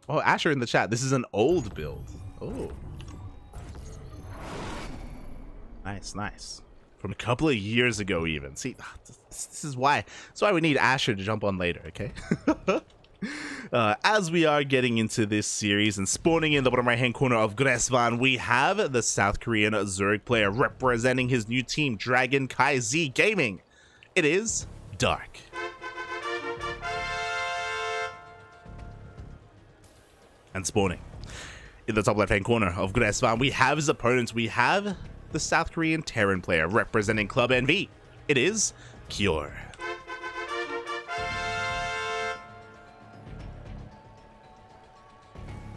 Oh, Asher in the chat. This is an old build. Oh. Nice, nice. From a couple of years ago even. See, this is why. That's why we need Asher to jump on later, okay? As we are getting into this series and spawning in the bottom right hand corner of Gresvan, we have the South Korean Zurich player representing his new team, CranKy Z Gaming. It is Dark. And spawning in the top left hand corner of Gresvan, we have his opponents. We have the South Korean Terran player representing Club NV. It is Cure.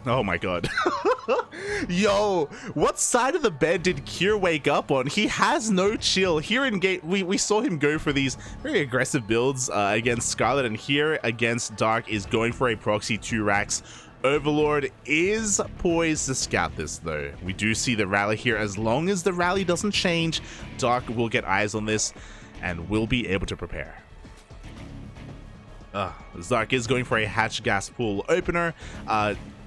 Oh my god. Yo, what side of the bed did Cure wake up on? He has no chill. Here in game, we saw him go for these very aggressive builds against Scarlet, and here against Dark is going for a proxy 2 racks. Overlord is poised to scout this though. We do see the rally here. As long as the rally doesn't change, Dark will get eyes on this and will be able to prepare. Dark is going for a hatch gas pool opener.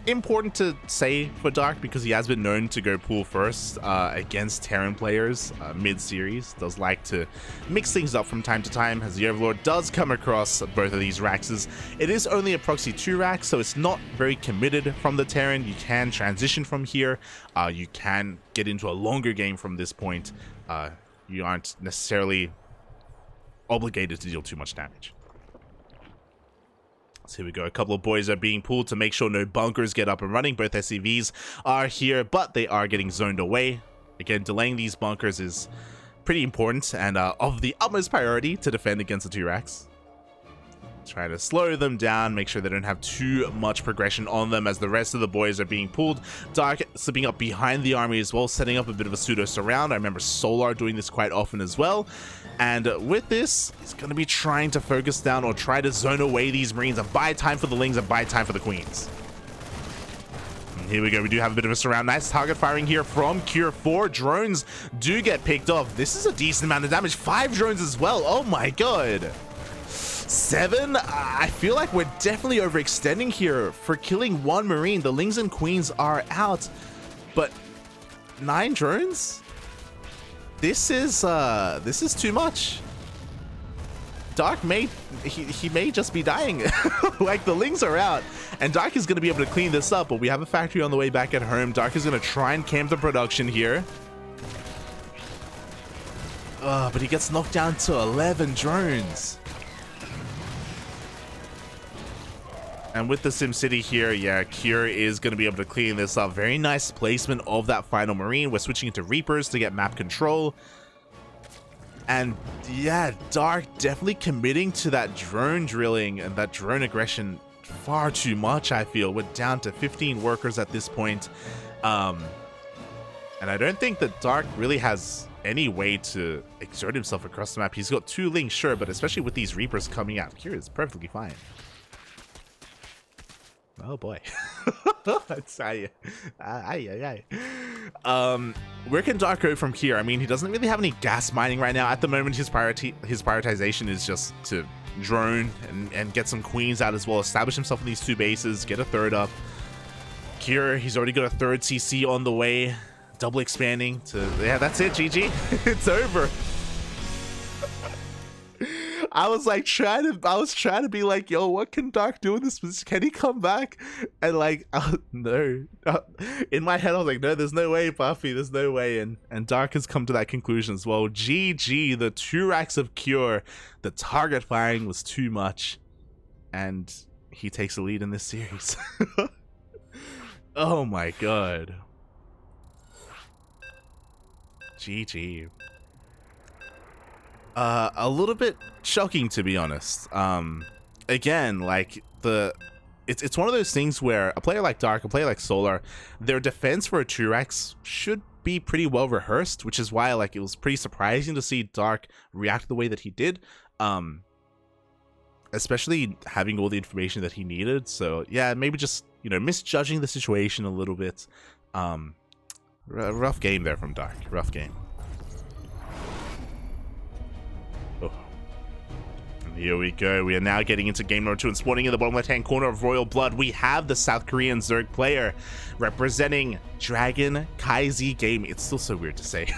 Important to say for Dark because he has been known to go pool first against Terran players mid-series. Does like to mix things up from time to time as the Overlord does come across both of these racks. It is only a proxy 2 rack, so it's not very committed from the Terran. You can transition from here. You can get into a longer game from this point. You aren't necessarily obligated to deal too much damage. So here we go. A couple of boys are being pulled to make sure no bunkers get up and running. Both SCVs are here, but they are getting zoned away. Again, delaying these bunkers is pretty important and of the utmost priority to defend against the 2 racks. Try to slow them down, make sure they don't have too much progression on them as the rest of the boys are being pulled. Dark slipping up behind the army as well, setting up a bit of a pseudo surround. I remember Solar doing this quite often as well. And with this, he's going to be trying to focus down or try to zone away these Marines and buy time for the Lings and buy time for the Queens. And here we go. We do have a bit of a surround. Nice target firing here from Cure. 4 drones do get picked off. This is a decent amount of damage. 5 drones as well. Oh my god. 7? I feel like we're definitely overextending here for killing 1 Marine. The Lings and Queens are out, but 9 drones? This is too much. Dark may he may just be dying. Like the Lings are out and Dark is going to be able to clean this up, but we have a factory on the way back at home. Dark is going to try and camp the production here. But he gets knocked down to 11 drones. And with the SimCity here, yeah, Cure is going to be able to clean this up. Very nice placement of that final Marine. We're switching into Reapers to get map control. And yeah, Dark definitely committing to that drone drilling and that drone aggression far too much, I feel. We're down to 15 workers at this point. And I don't think that Dark really has any way to exert himself across the map. He's got 2 Lings, sure, but especially with these Reapers coming out, Cure is perfectly fine. Oh boy. That's where can Dark go from here? I mean, he doesn't really have any gas mining right now. At the moment, his prioritization is just to drone and get some Queens out as well, establish himself in these 2 bases, get a 3rd up. Cure, he's already got a 3rd CC on the way, double expanding to, yeah, that's it, GG. It's over. I was trying to be like, yo, what can Dark do in this position? Can he come back? And like, no. In my head, I was like, no, there's no way, Buffy, there's no way. And Dark has come to that conclusion as well. GG, the 2 racks of Cure. The target firing was too much. And he takes the lead in this series. Oh my god. GG. A little bit shocking, to be honest. Again, like it's one of those things where a player like Dark, a player like Solar, their defense for a 2x should be pretty well rehearsed, which is why like it was pretty surprising to see Dark react the way that he did. Especially having all the information that he needed. So yeah, maybe just, you know, misjudging the situation a little bit. Rough game there from Dark. Rough game. Here we go. We are now getting into game number 2 and spawning in the bottom left-hand corner of Royal Blood. We have the South Korean Zerg player representing Dragon Kaizi Game. It's still so weird to say.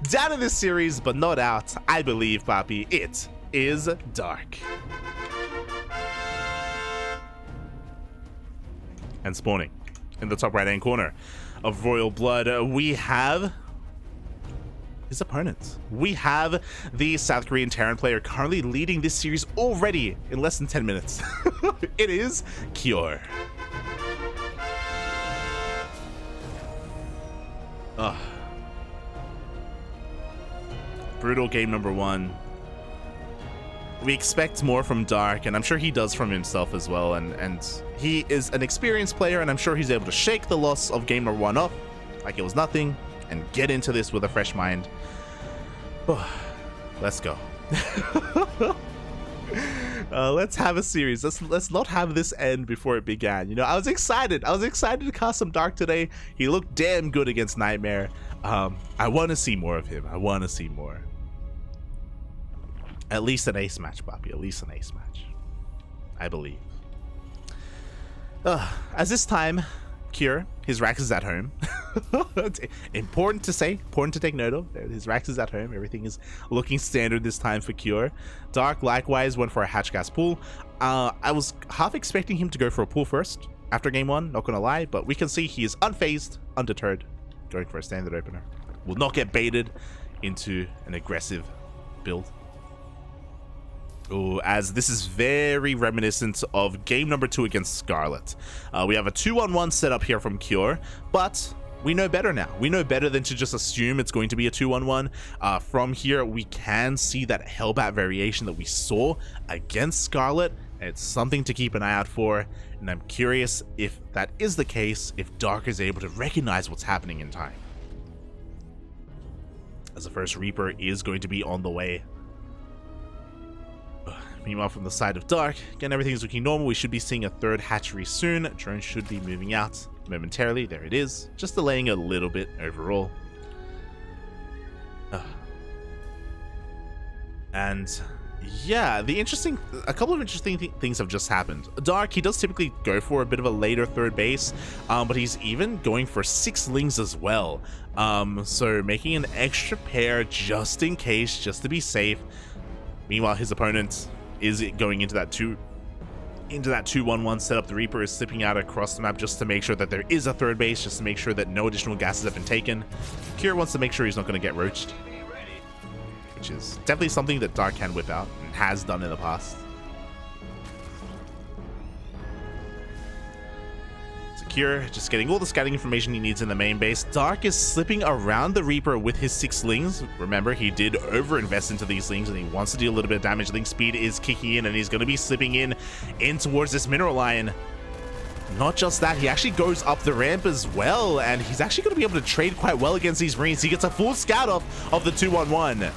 Down in this series, but not out. I believe, Papi, it is Dark. And spawning in the top right-hand corner of Royal Blood, we have his opponents. We have the South Korean Terran player currently leading this series already in less than 10 minutes. It is Kyor. Brutal game number 1. We expect more from Dark, and I'm sure he does from himself as well, and he is an experienced player, and I'm sure he's able to shake the loss of game number 1 off like it was nothing and get into this with a fresh mind. Let's go. Let's have a series. Let's not have this end before it began. You know, I was excited to cast some Dark today. He looked damn good against Nightmare. I want to see more of him. I want to see more. At least an ace match, Bobby. At least an ace match, I believe. As this time, Kyor, his Rax is at home. Important to say, important to take note of. His Rax is at home. Everything is looking standard this time for Kyor. Dark likewise went for a hatch gas pull. I was half expecting him to go for a pull first after game 1, not gonna lie, but we can see he is unfazed, undeterred, going for a standard opener. Will not get baited into an aggressive build. Ooh, as this is very reminiscent of game number 2 against Scarlet. We have a 2-on-1 setup here from Kyor, but we know better now. We know better than to just assume it's going to be a 2-on-1. From here, we can see that Hellbat variation that we saw against Scarlet. It's something to keep an eye out for, and I'm curious if that is the case, if Dark is able to recognize what's happening in time. As the first Reaper is going to be on the way. Meanwhile, from the side of Dark, again, everything's looking normal. We should be seeing a third hatchery soon. Drone should be moving out momentarily. There it is. Just delaying a little bit overall. And yeah, a couple of interesting things have just happened. Dark, he does typically go for a bit of a later third base, but he's even going for 6 lings as well. So making an extra pair just in case, just to be safe. Meanwhile, his opponent is going into that 2-1-1 setup. The Reaper is slipping out across the map just to make sure that there is a third base, just to make sure that no additional gases have been taken. Kyor wants to make sure he's not going to get roached, which is definitely something that Dark can whip out and has done in the past. Kyor just getting all the scouting information he needs in the main base. Dark is slipping around the Reaper with his 6 lings. Remember, he did over-invest into these lings, and he wants to deal a little bit of damage. Link speed is kicking in, and he's going to be slipping in towards this mineral line. Not just that, he actually goes up the ramp as well, and he's actually going to be able to trade quite well against these Marines. He gets a full scout off of the 2-on-1.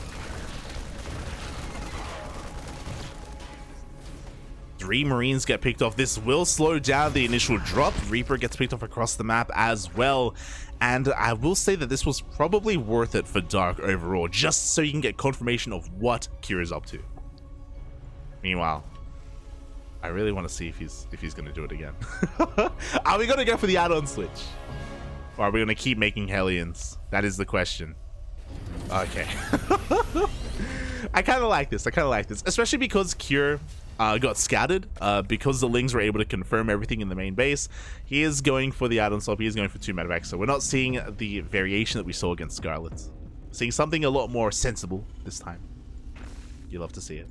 3 Marines get picked off. This will slow down the initial drop. Reaper gets picked off across the map as well. And I will say that this was probably worth it for Dark overall, just so you can get confirmation of what Kyor is up to. Meanwhile, I really want to see if he's going to do it again. Are we going to go for the add-on switch? Or are we going to keep making Hellions? That is the question. Okay. I kind of like this. Especially because Kyor got scouted, because the Lings were able to confirm everything in the main base. He is going for the add-on swap. He is going for 2 medevacs, so we're not seeing the variation that we saw against Scarlet. Seeing something a lot more sensible this time. You love to see it.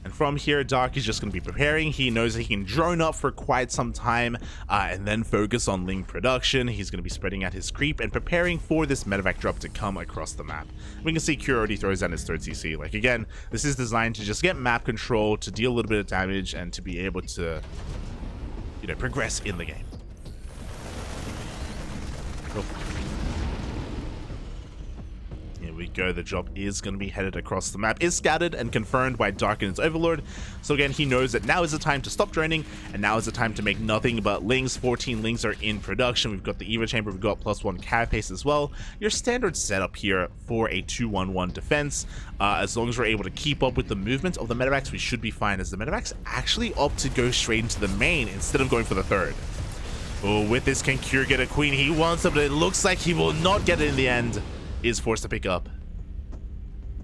And from here, Dark is just going to be preparing. He knows that he can drone up for quite some time and then focus on Ling production. He's going to be spreading out his creep and preparing for this medevac drop to come across the map. We can see Kyor already throws down his 3rd CC. Like, again, this is designed to just get map control, to deal a little bit of damage, and to be able to, you know, progress in the game. Here we go. The drop is going to be headed across the map. Is scouted and confirmed by Dark and his Overlord. So again, he knows that now is the time to stop droning, and now is the time to make nothing but lings. 14 lings are in production. We've got the Evo Chamber. We've got +1 carapace as well. Your standard setup here for a 2-1-1 defense. As long as we're able to keep up with the movement of the medevacs, we should be fine, as the medevacs actually opt to go straight into the main instead of going for the third. Oh, with this, can Cure get a queen? He wants it, but it looks like he will not get it in the end. Is forced to pick up.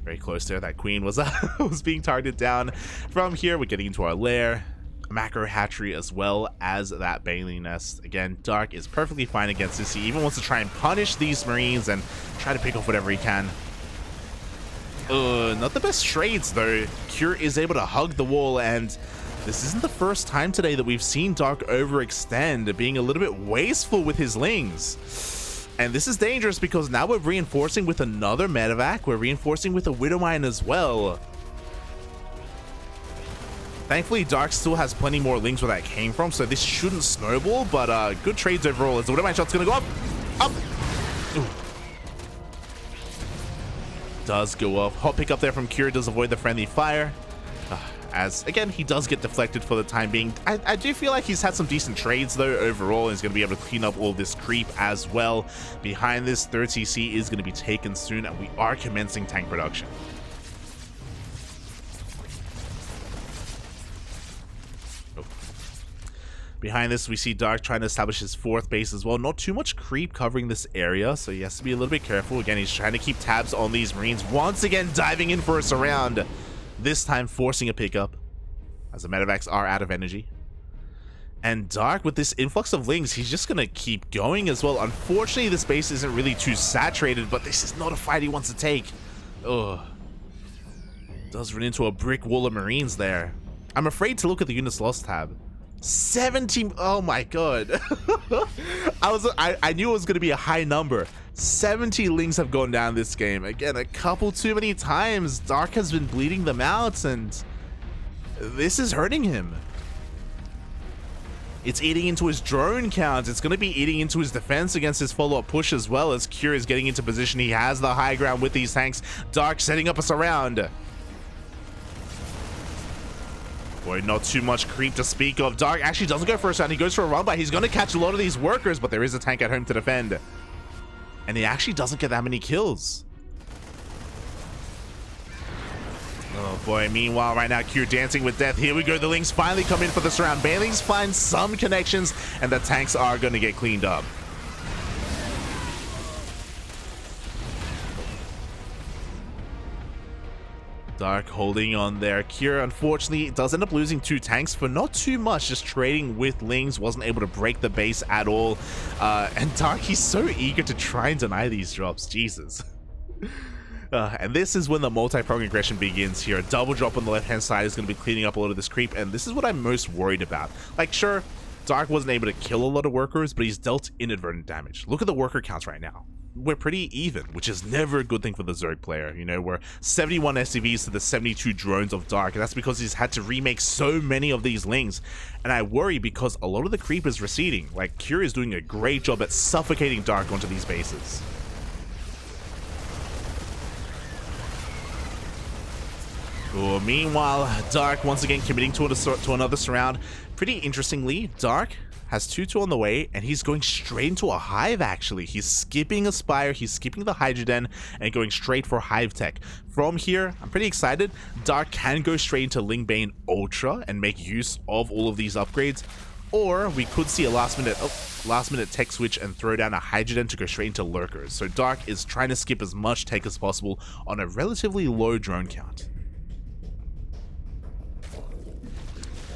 Very close there. That queen was was being targeted down. From here, we're getting into our lair. A macro hatchery as well as that baleen nest. Again, Dark is perfectly fine against this. He even wants to try and punish these marines and try to pick off whatever he can. Not the best trades though. Cure is able to hug the wall, and this isn't the first time today that we've seen Dark overextend, being a little bit wasteful with his lings. And this is dangerous because now we're reinforcing with another medevac. We're reinforcing with a Widowmine as well. Thankfully, Dark still has plenty more lings where that came from, so this shouldn't snowball, but good trades overall, as the Widowmine shot's gonna go up. Ooh. Does go off. Hot pick up there from Cure, does avoid the friendly fire. As, again, he does get deflected for the time being. I do feel like he's had some decent trades, though, overall, and he's going to be able to clean up all this creep as well. Behind this, 3rd CC is going to be taken soon, and we are commencing tank production. Oh. Behind this, we see Dark trying to establish his 4th base as well. Not too much creep covering this area, so he has to be a little bit careful. Again, he's trying to keep tabs on these marines. Once again, diving in for a surround. This time forcing a pickup, as the medevacs are out of energy. And Dark, with this influx of lings, he's just gonna keep going as well. Unfortunately, this base isn't really too saturated, but this is not a fight he wants to take. Ugh. Does run into a brick wall of marines there. I'm afraid to look at the units lost tab. 17, oh my god. I knew it was gonna be a high number. 70 lings have gone down this game. Again, a couple too many times. Dark has been bleeding them out, and this is hurting him. It's eating into his drone count. It's going to be eating into his defense against his follow-up push as well, as Cure is getting into position. He has the high ground with these tanks. Dark setting up a surround. Boy, not too much creep to speak of. Dark actually doesn't go for a surround. He goes for a run by. He's going to catch a lot of these workers, but there is a tank at home to defend. And he actually doesn't get that many kills. Oh boy, meanwhile, right now, Cure dancing with death. Here we go, the lings finally come in for the surround. Banelings find some connections, and the tanks are going to get cleaned up. Dark holding on there. Cure, unfortunately, does end up losing 2 tanks for not too much, just trading with lings, wasn't able to break the base at all. And Dark, he's so eager to try and deny these drops. Jesus. And this is when the multi-prong aggression begins here. A double drop on the left-hand side is going to be cleaning up a lot of this creep, and this is what I'm most worried about. Like, sure, Dark wasn't able to kill a lot of workers, but he's dealt inadvertent damage. Look at the worker counts right now. We're pretty even, which is never a good thing for the Zerg player. You know, we're 71 SCVs to the 72 drones of Dark, and that's because he's had to remake so many of these lings. And I worry because a lot of the creep is receding. Like, Cure is doing a great job at suffocating Dark onto these bases. Oh, meanwhile, Dark once again committing to another surround. Pretty interestingly, Dark has 2-2 on the way, and he's going straight into a hive, actually. He's skipping Aspire, he's skipping the Hydroden, and going straight for Hive Tech. From here, I'm pretty excited. Dark can go straight into Lingbane Ultra and make use of all of these upgrades, or we could see a last minute tech switch and throw down a Hydroden to go straight into Lurkers. So Dark is trying to skip as much tech as possible on a relatively low drone count.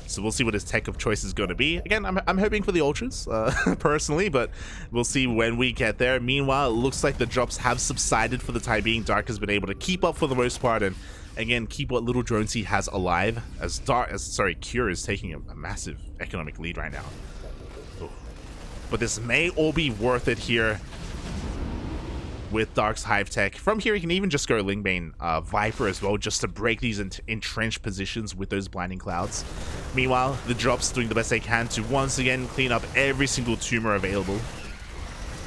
So we'll see what his tech of choice is going to be. Again, I'm hoping for the Ultras, personally, but we'll see when we get there. Meanwhile, it looks like the drops have subsided for the time being. Dark has been able to keep up for the most part, and again, keep what little drones he has alive, as Cure is taking a massive economic lead right now. Oof. But this may all be worth it here with Dark's Hive Tech. From here, he can even just go Lingbane Viper as well, just to break these entrenched positions with those blinding clouds. Meanwhile, the drops doing the best they can to once again clean up every single tumor available.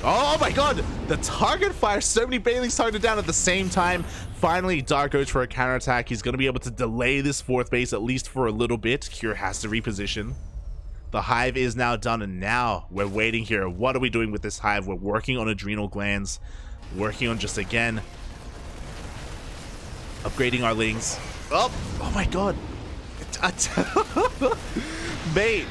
Oh my god! The target fires so many banelings targeted down at the same time. Finally, Dark goes for a counterattack. He's going to be able to delay this fourth base at least for a little bit. Cure has to reposition. The hive is now done, and now we're waiting here. What are we doing with this hive? We're working on adrenal glands. Working on just, again, upgrading our lings. Oh my god. Mate.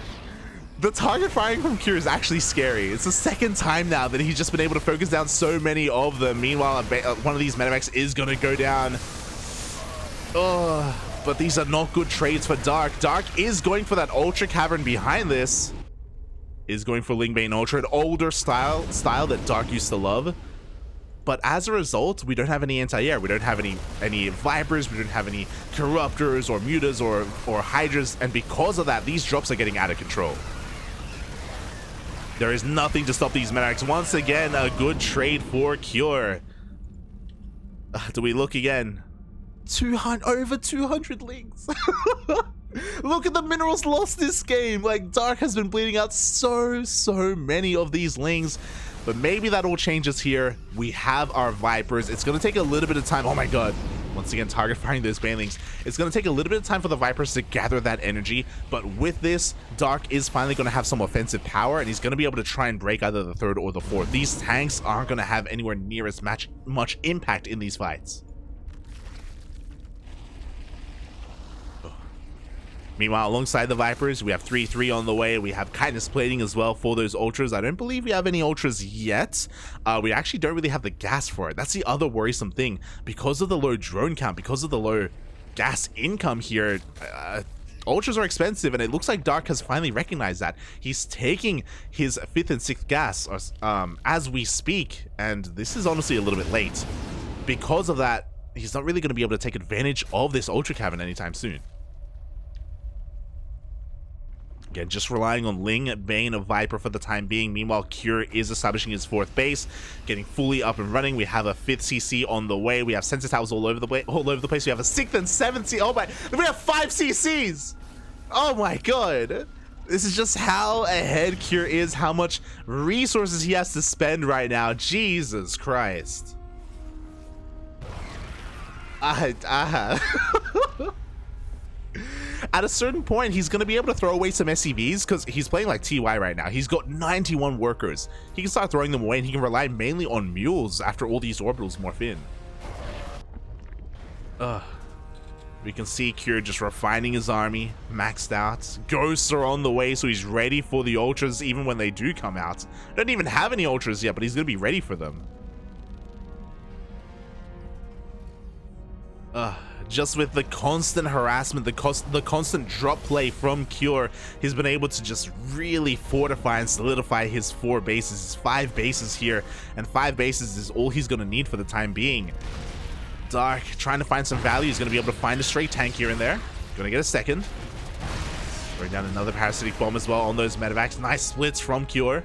The target firing from Cure is actually scary. It's the second time now that he's just been able to focus down so many of them. Meanwhile, one of these medevacs is going to go down. Oh, but these are not good trades for Dark. Dark is going for that Ultra Cavern behind this. Is going for Lingbane Ultra, an older style that Dark used to love. But as a result, we don't have any anti-air. We don't have any Vipers. We don't have any Corruptors or Mutas or Hydras. And because of that, these drops are getting out of control. There is nothing to stop these medevacs. Once again, a good trade for Cure. Do we look again? Over 200 lings. Look at the minerals lost this game. Like, Dark has been bleeding out so many of these lings. But maybe that all changes here. We have our Vipers. It's going to take a little bit of time. Oh my god. Once again, target firing those banelings. It's going to take a little bit of time for the Vipers to gather that energy. But with this, Dark is finally going to have some offensive power, and he's going to be able to try and break either the third or the fourth. These tanks aren't going to have anywhere near as much impact in these fights. Meanwhile, alongside the Vipers, we have 3-3 on the way. We have kindness plating as well for those ultras. I don't believe we have any ultras yet. We actually don't really have the gas for it. That's the other worrisome thing. Because of the low drone count, because of the low gas income here, ultras are expensive, and it looks like Dark has finally recognized that. He's taking his 5th and 6th gas as we speak, and this is honestly a little bit late. Because of that, he's not really going to be able to take advantage of this Ultra Cavern anytime soon. Again, just relying on Ling, Bane, of Viper for the time being. Meanwhile, Cure is establishing his 4th base, getting fully up and running. We have a 5th CC on the way. We have sensor towers all over the place. We have a 6th and 7th CC. Oh my! We have 5 CCs. Oh my god! This is just how ahead Cure is. How much resources he has to spend right now. Jesus Christ! At a certain point, he's going to be able to throw away some SCVs because he's playing like TY right now. He's got 91 workers. He can start throwing them away, and he can rely mainly on mules after all these orbitals morph in. We can see Cure just refining his army, maxed out. Ghosts are on the way, so he's ready for the ultras even when they do come out. Don't even have any ultras yet, but he's going to be ready for them. Just with the constant harassment, the constant drop play from Cure, he's been able to just really fortify and solidify his 4 bases, his 5 bases here, and 5 bases is all he's going to need for the time being. Dark trying to find some value. He's going to be able to find a stray tank here and there. Going to get a second. Bring down another parasitic bomb as well on those medevacs. Nice splits from Cure.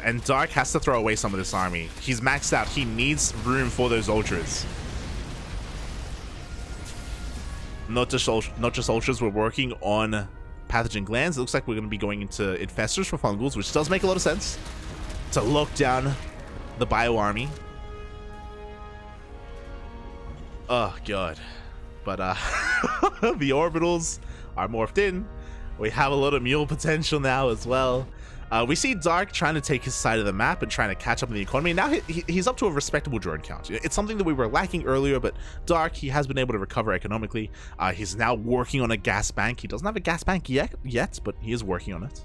And Dark has to throw away some of this army. He's maxed out. He needs room for those ultras. Not just ultras. We're working on pathogen glands. It looks like we're going to be going into infestors for fungals, which does make a lot of sense to lock down the bio army. Oh god. But the orbitals are morphed in. We have a lot of mule potential now as well. We see Dark trying to take his side of the map and trying to catch up in the economy. Now he's up to a respectable drone count. It's something that we were lacking earlier, but Dark, he has been able to recover economically. He's now working on a gas bank. He doesn't have a gas bank yet, but he is working on it.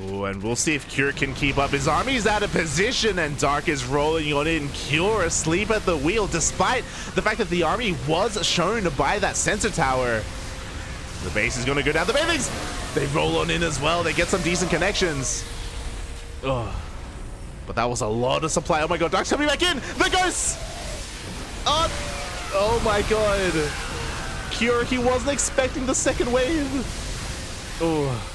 Oh, and we'll see if Cure can keep up. His army's out of position, and Dark is rolling on in. Cure asleep at the wheel, despite the fact that the army was shown by that sensor tower. The base is going to go down. The babies, they roll on in as well. They get some decent connections. Oh, but that was a lot of supply. Oh my god, Dark's coming back in. The ghosts. Oh my god. Cure, he wasn't expecting the second wave. Oh.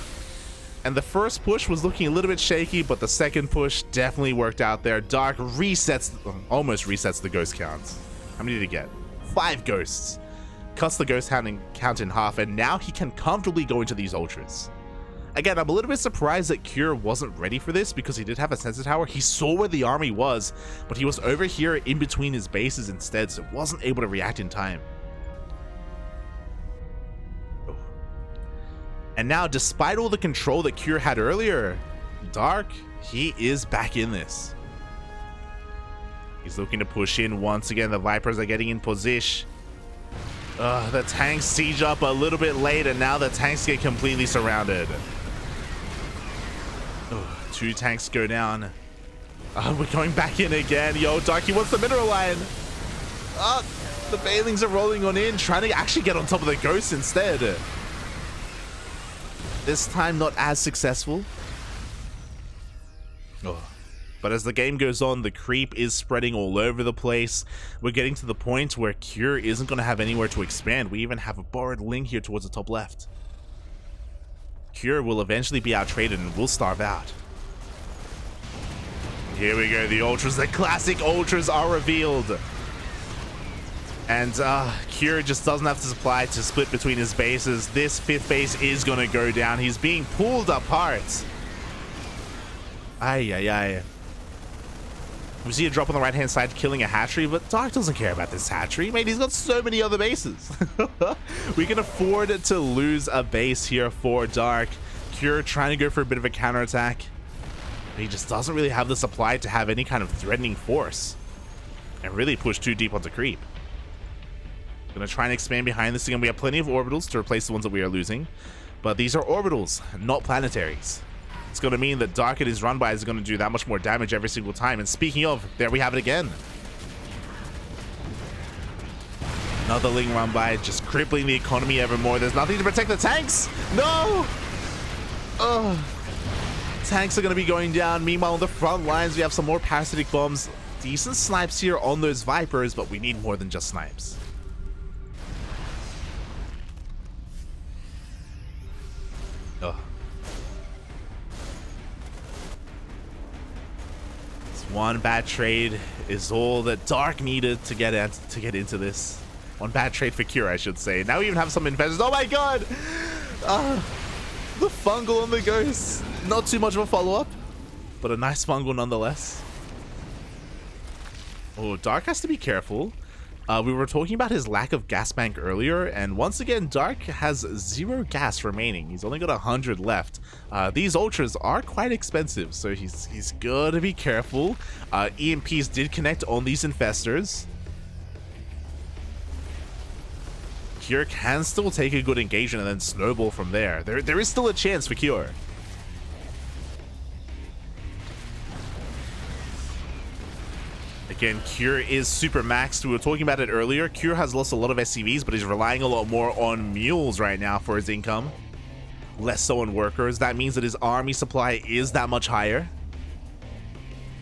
And the first push was looking a little bit shaky, but the second push definitely worked out there. Dark almost resets the ghost count. How many did he get? 5 ghosts. cuts the ghost count in half, and now he can comfortably go into these ultras. Again, I'm a little bit surprised that Cure wasn't ready for this because he did have a sensor tower. He saw where the army was, but he was over here in between his bases instead, so wasn't able to react in time. Oh. And now, despite all the control that Cure had earlier, Dark, he is back in this. He's looking to push in once again. The Vipers are getting in position. The tanks siege up a little bit late, and now the tanks get completely surrounded. Two tanks go down. We're going back in again. Yo, Darky wants the mineral line. The Bailings are rolling on in, trying to actually get on top of the ghosts instead. This time not as successful. But as the game goes on, the creep is spreading all over the place. We're getting to the point where Cure isn't going to have anywhere to expand. We even have a borrowed Ling here towards the top left. Cure will eventually be out-traded and will starve out. Here we go, the ultras, the classic ultras are revealed. And Cure just doesn't have the supply to split between his bases. This 5th base is going to go down. He's being pulled apart. Ay. We see a drop on the right-hand side killing a hatchery, but Dark doesn't care about this hatchery. Mate, he's got so many other bases. We can afford to lose a base here for Dark. Cure trying to go for a bit of a counterattack. He just doesn't really have the supply to have any kind of threatening force and really push too deep onto creep. Gonna try and expand behind this again. We have plenty of orbitals to replace the ones that we are losing, but these are orbitals, not planetaries. It's gonna mean that Dark and his run by is gonna do that much more damage every single time. And speaking of, there we have it again. Another Ling run by, just crippling the economy ever more. There's nothing to protect the tanks. No! Tanks are going to be going down. Meanwhile, on the front lines, we have some more parasitic bombs. Decent snipes here on those Vipers, but we need more than just snipes. This one bad trade is all that Dark needed to get into this. One bad trade for Cure, I should say. Now we even have some investors. Oh my god! The fungal on the ghost. Not too much of a follow-up, but a nice fungal nonetheless. Oh, Dark has to be careful. We were talking about his lack of gas bank earlier, and once again, Dark has 0 gas remaining. He's only got 100 left. These ultras are quite expensive, so he's gotta be careful. EMPs did connect on these infestors. Cure can still take a good engagement and then snowball from there. There is still a chance for Cure. Again, Cure is super maxed. We were talking about it earlier. Cure has lost a lot of SCVs, but he's relying a lot more on mules right now for his income. Less so on workers. That means that his army supply is that much higher.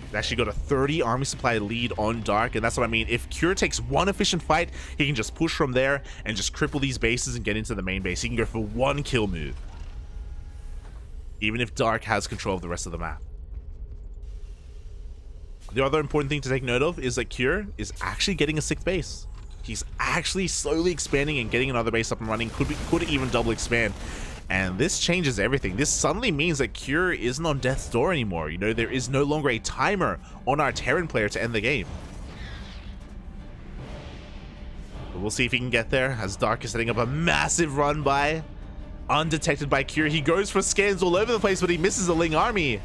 He's actually got a 30 army supply lead on Dark, and that's what I mean. If Cure takes one efficient fight, he can just push from there and just cripple these bases and get into the main base. He can go for one kill move, even if Dark has control of the rest of the map. The other important thing to take note of is that Cure is actually getting a 6th base. He's actually slowly expanding and getting another base up and running. Could even double expand. And this changes everything. This suddenly means that Cure isn't on death's door anymore. You know, there is no longer a timer on our Terran player to end the game. But we'll see if he can get there, as Dark is setting up a massive run by. Undetected by Cure. He goes for scans all over the place, but he misses the Ling army.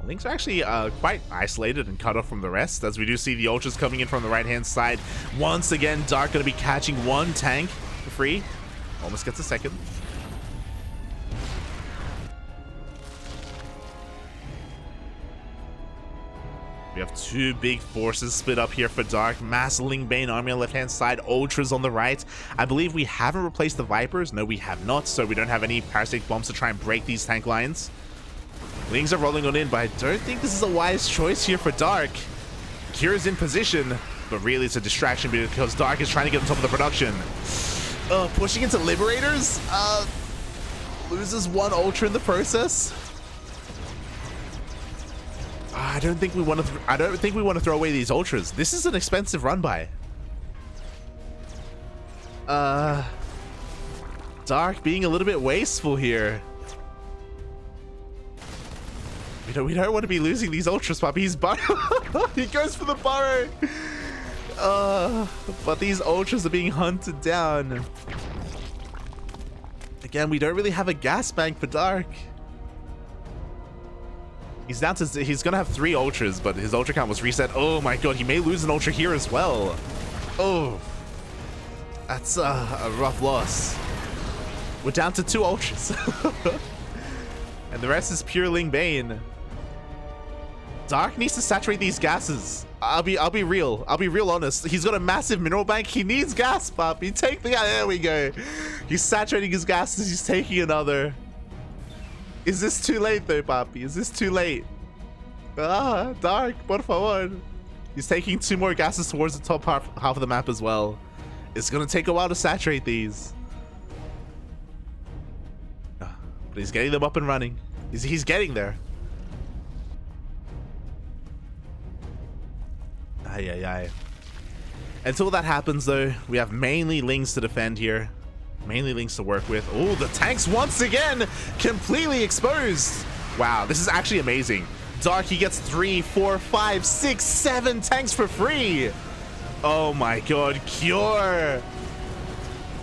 Lings are actually quite isolated and cut off from the rest, as we do see the ultras coming in from the right-hand side. Once again, Dark going to be catching one tank for free. Almost gets a second. We have 2 big forces split up here for Dark. Mass Ling Bane army on the left-hand side, ultras on the right. I believe we haven't replaced the Vipers. No, we have not, so we don't have any parasitic bombs to try and break these tank lines. Lings are rolling on in, but I don't think this is a wise choice here for Dark. Cure's in position, but really it's a distraction because Dark is trying to get on top of the production. Pushing into Liberators? Loses one Ultra in the process. I don't think we want to throw away these ultras. This is an expensive run by. Dark being a little bit wasteful here. We don't want to be losing these ultras, puppy. He's he goes for the burrow. But these ultras are being hunted down. Again, we don't really have a gas bank for Dark. He's gonna have 3 ultras, but his ultra count was reset. Oh my god, he may lose an ultra here as well. Oh, that's a rough loss. We're down to 2 ultras. And the rest is pure Ling Bane. Dark needs to saturate these gases. I'll be real honest. He's got a massive mineral bank. He needs gas, puppy. Take the gas. There we go. He's saturating his gases. He's taking another. Is this too late though, papi? Is this too late? Dark, por favor. He's taking 2 more gases towards the top half of the map as well. It's gonna take a while to saturate these. But he's getting them up and running. He's getting there. Aye. Until that happens though, we have mainly Lings to defend here. Mainly Lings to work with. Oh, the tanks once again completely exposed. Wow, this is actually amazing. Dark, he gets 3, 4, 5, 6, 7 tanks for free. Oh my god, Cure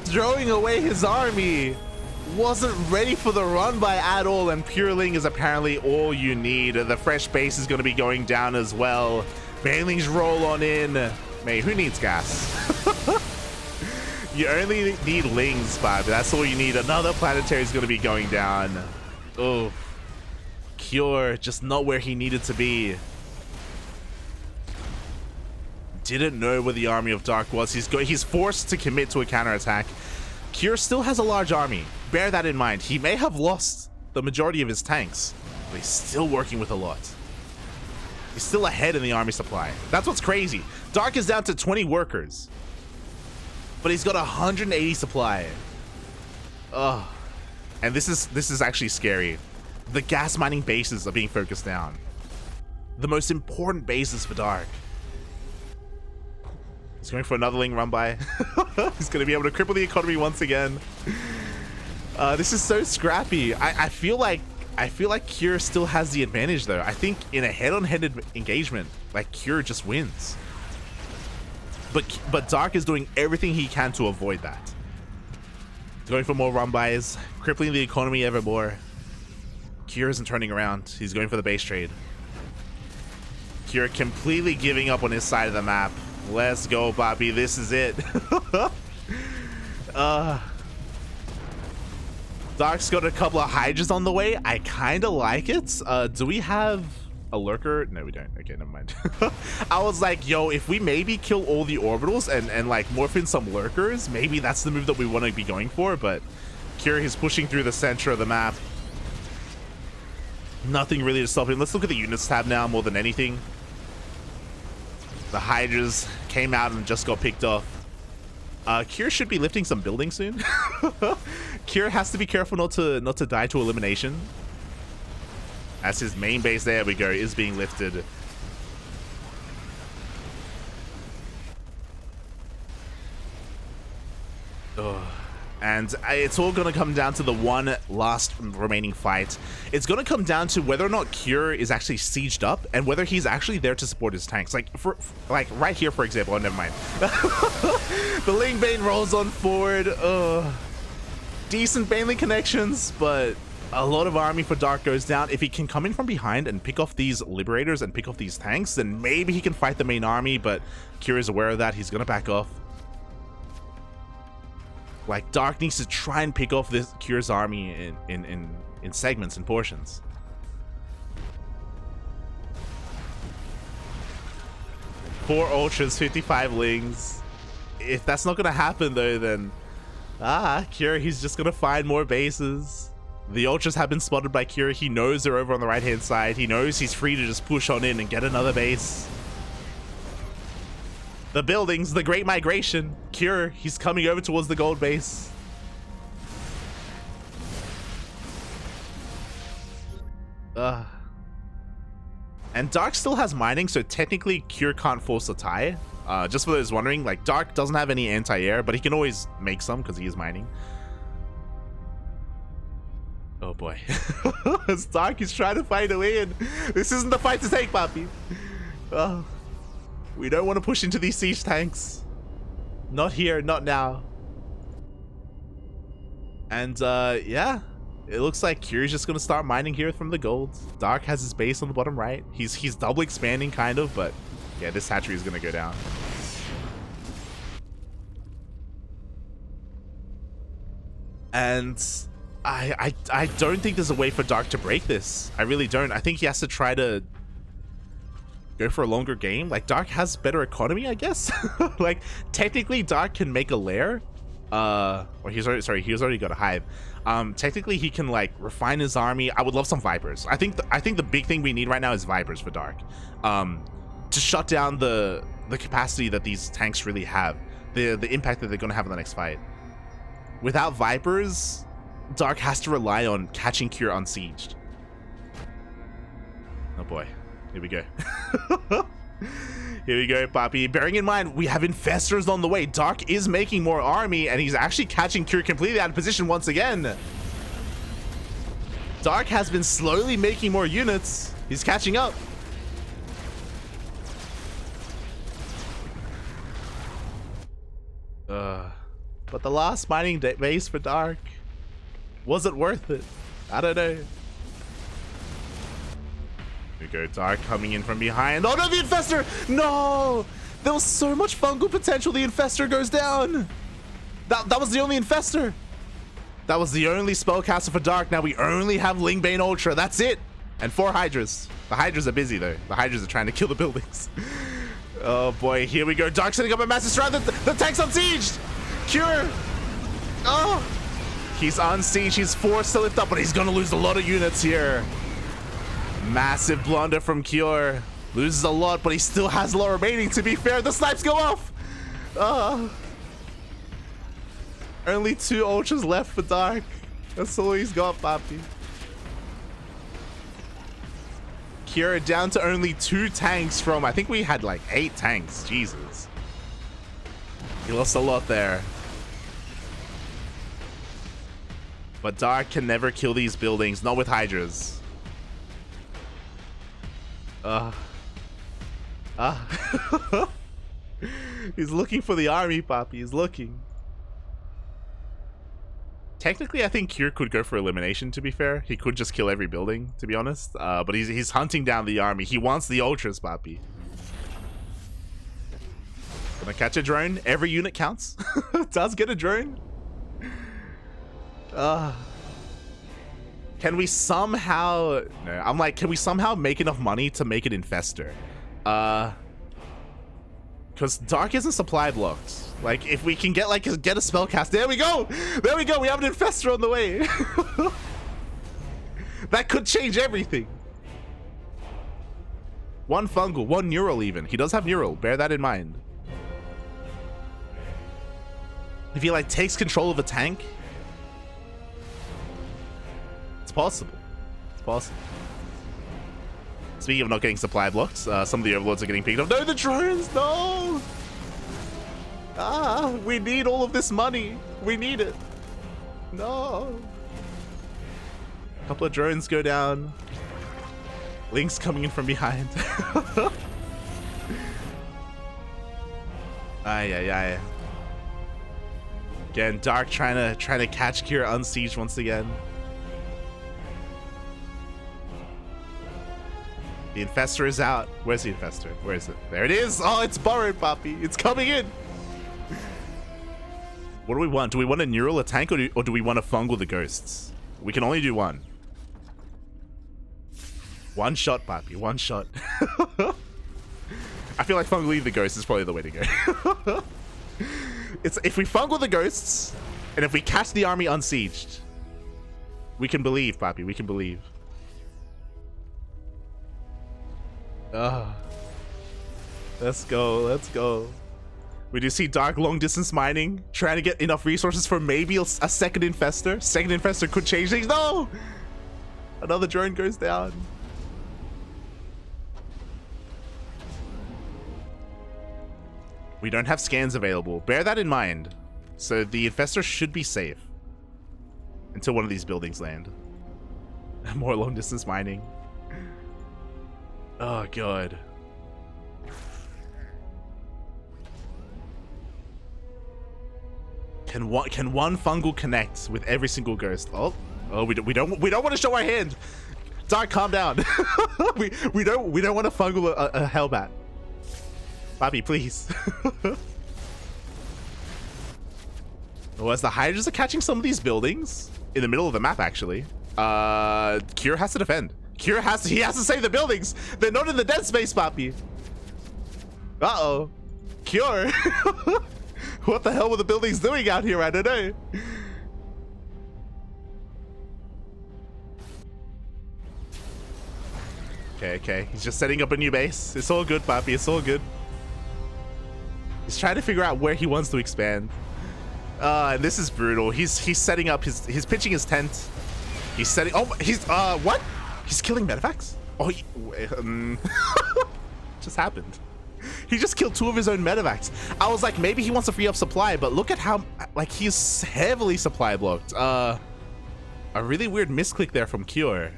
throwing away his army. Wasn't ready for the run by at all, and Pure Ling is apparently all you need. The fresh base is going to be going down as well. Banelings roll on in. Mate, who needs gas? You only need Lings, Bob. That's all you need. Another planetary is going to be going down. Oh, Cure just not where he needed to be. Didn't know where the army of Dark was. He's forced to commit to a counterattack. Cure still has a large army. Bear that in mind. He may have lost the majority of his tanks, but he's still working with a lot. He's still ahead in the army supply. That's what's crazy. Dark is down to 20 workers, but he's got 180 supply. Ugh. And this is actually scary. The gas mining bases are being focused down. The most important bases for Dark. He's going for another Ling run by. He's going to be able to cripple the economy once again. This is so scrappy. I feel like Cure still has the advantage though. I think in a head-on-head engagement, like Cure just wins. But Dark is doing everything he can to avoid that. Going for more run-bys, crippling the economy ever more. Cure isn't turning around. He's going for the base trade. Cure completely giving up on his side of the map. Let's go, Bobby. This is it. Dark's got a couple of Hydras on the way. I kind of like it. Do we have a lurker? No, we don't. Okay, never mind. I was like, yo, if we maybe kill all the orbitals and like morph in some lurkers, maybe that's the move that we want to be going for. But Cure is pushing through the center of the map. Nothing really to stop him. Let's look at the units tab now more than anything. The Hydras came out and just got picked off. Cure should be lifting some buildings soon. Cure has to be careful not to die to elimination. As his main base, there we go, is being lifted. Ugh. And it's all going to come down to the one last remaining fight. It's going to come down to whether or not Cure is actually sieged up and whether he's actually there to support his tanks. Like right here, for example. Oh, never mind. The Ling Bane rolls on forward. Decent Baneling connections, but a lot of army for Dark goes down. If he can come in from behind and pick off these Liberators and pick off these tanks, then maybe he can fight the main army, but Cure is aware of that. He's going to back off. Like, Dark needs to try and pick off this Cure's army in segments and portions. Four ultras, 55 lings. If that's not gonna happen though, then Cure, he's just gonna find more bases. The ultras have been spotted by Cure. He knows they're over on the right hand side. He knows he's free to just push on in and get another base. The buildings, the Great Migration. Cure, he's coming over towards the gold base. And Dark still has mining, so technically Cure can't force a tie. Just for those wondering, like, Dark doesn't have any anti-air, but he can always make some because he is mining. Oh boy. As Dark is trying to find a way in. This isn't the fight to take, Papi. Oh, we don't want to push into these siege tanks. Not here, not now. And yeah, it looks like Cure's just gonna start mining here from the gold. Dark has his base on the bottom right. He's double expanding kind of, but yeah, this hatchery is gonna go down. And I don't think there's a way for Dark to break this. I really don't. I think he has to try to go for a longer game. Like, Dark has better economy, I guess. Like, technically Dark can make a lair. Or he's already got a hive. Technically he can like refine his army. I would love some Vipers. I think the big thing we need right now is Vipers for Dark. To shut down the capacity that these tanks really have. The impact that they're gonna have in the next fight. Without Vipers, Dark has to rely on catching Cure unsieged. Oh boy. Here we go. Here we go, Papi. Bearing in mind, we have Infestors on the way. Dark is making more army, and he's actually catching Cure completely out of position once again. Dark has been slowly making more units. He's catching up. But the last mining base for Dark, was it worth it? I don't know. Here we go, Dark coming in from behind. Oh no, the Infestor! No! There was so much fungal potential. The Infestor goes down. That was the only Infestor. That was the only spellcaster for Dark. Now we only have Lingbane Ultra. That's it. And 4 Hydras. The Hydras are busy though. The Hydras are trying to kill the buildings. Oh boy, here we go. Dark setting up a massive strike. The tank's unsieged. Cure. Oh. He's unsieged. He's forced to lift up, but he's gonna lose a lot of units here. Massive blunder from Cure. Loses a lot, but he still has a lot remaining. To be fair, the snipes go off. Only 2 ultras left for Dark. That's all he's got, Papi. Cure down to only 2 tanks from, I think we had like 8 tanks. Jesus. He lost a lot there. But Dark can never kill these buildings, not with Hydras. He's looking for the army, Papi. He's looking. Technically, I think Cure could go for elimination, to be fair. He could just kill every building, to be honest. But he's hunting down the army. He wants the ultras, Papi. Gonna catch a drone. Every unit counts. Does get a drone. Can we somehow... No, I'm like, can we somehow make enough money to make an Infestor? Because Dark isn't supply blocked. Like, if we can get a spellcast. There we go! There we go! We have an Infestor on the way! That could change everything. 1 fungal, 1 neural even. He does have neural. Bear that in mind. If he, like, takes control of a tank... It's possible. It's possible. Speaking of not getting supply blocked, some of the overlords are getting picked up. No, the drones! No! We need all of this money. We need it. No. A couple of drones go down. Link's coming in from behind. Ay. Again, Dark trying to catch Cure unsieged once again. The Infestor is out. Where's the Infestor? Where is it? There it is. Oh, it's borrowed, Papi. It's coming in. What do we want? Do we want a neural, a tank, or do we want to fungal the ghosts? We can only do one. One shot, Papi. One shot. I feel like fungaling the ghosts is probably the way to go. It's if we fungal the ghosts, and if we catch the army unsieged, we can believe, Papi. We can believe. Let's go. Let's go. We do see Dark long distance mining, trying to get enough resources for maybe a second Infestor. Second Infestor could change things. No! Another drone goes down. We don't have scans available. Bear that in mind. So the infestor should be safe until one of these buildings land. More long distance mining. Oh god. Can one fungal connect with every single ghost? Oh, we don't want to show our hand. Dark, calm down. we don't want to fungal a hellbat. Bobby, please. Well, as the Hydras are catching some of these buildings in the middle of the map, actually, Cure has to defend. He has to save the buildings. They're not in the dead space, Bobby. Uh-oh. Cure. What the hell were the buildings doing out here? I don't know. Okay. He's just setting up a new base. It's all good, Papi. It's all good. He's trying to figure out where he wants to expand. And this is brutal. He's setting up he's pitching his tent. He's setting. Oh, he's what? He's killing medevacts. Oh, just happened. He just killed 2 of his own medevacs. I was like, maybe he wants to free up supply, but look at how, like, he's heavily supply blocked. A really weird misclick there from Cure.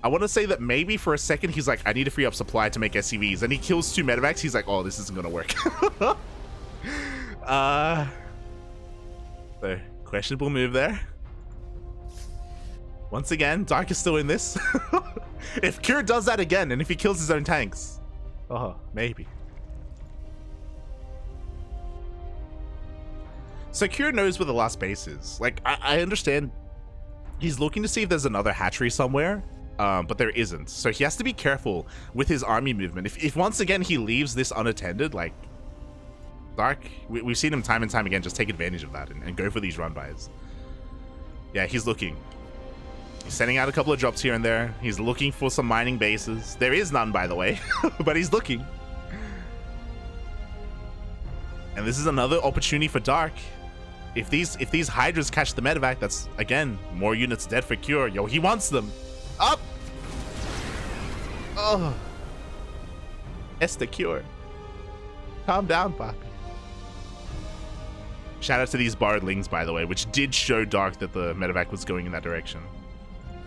I want to say that maybe for a second he's like, I need to free up supply to make SCVs, and he kills 2 medevacs. He's like, oh, this isn't gonna work. So, questionable move there. Once again, Dark is still in this. If Cure does that again, and if he kills his own tanks, oh, maybe. So Cure knows where the last base is. Like, I understand he's looking to see if there's another hatchery somewhere, but there isn't. So he has to be careful with his army movement. If once again he leaves this unattended, like, Dark, we've seen him time and time again just take advantage of that and go for these run-bys. Yeah, he's looking. He's sending out a couple of drops here and there. He's looking for some mining bases. There is none, by the way, but he's looking. And this is another opportunity for Dark. If these Hydras catch the medevac, that's, again, more units dead for Cure. Yo, he wants them. Up! Oh. Esther Cure. Calm down, Papi. Shout out to these Bardlings, by the way, which did show Dark that the medevac was going in that direction.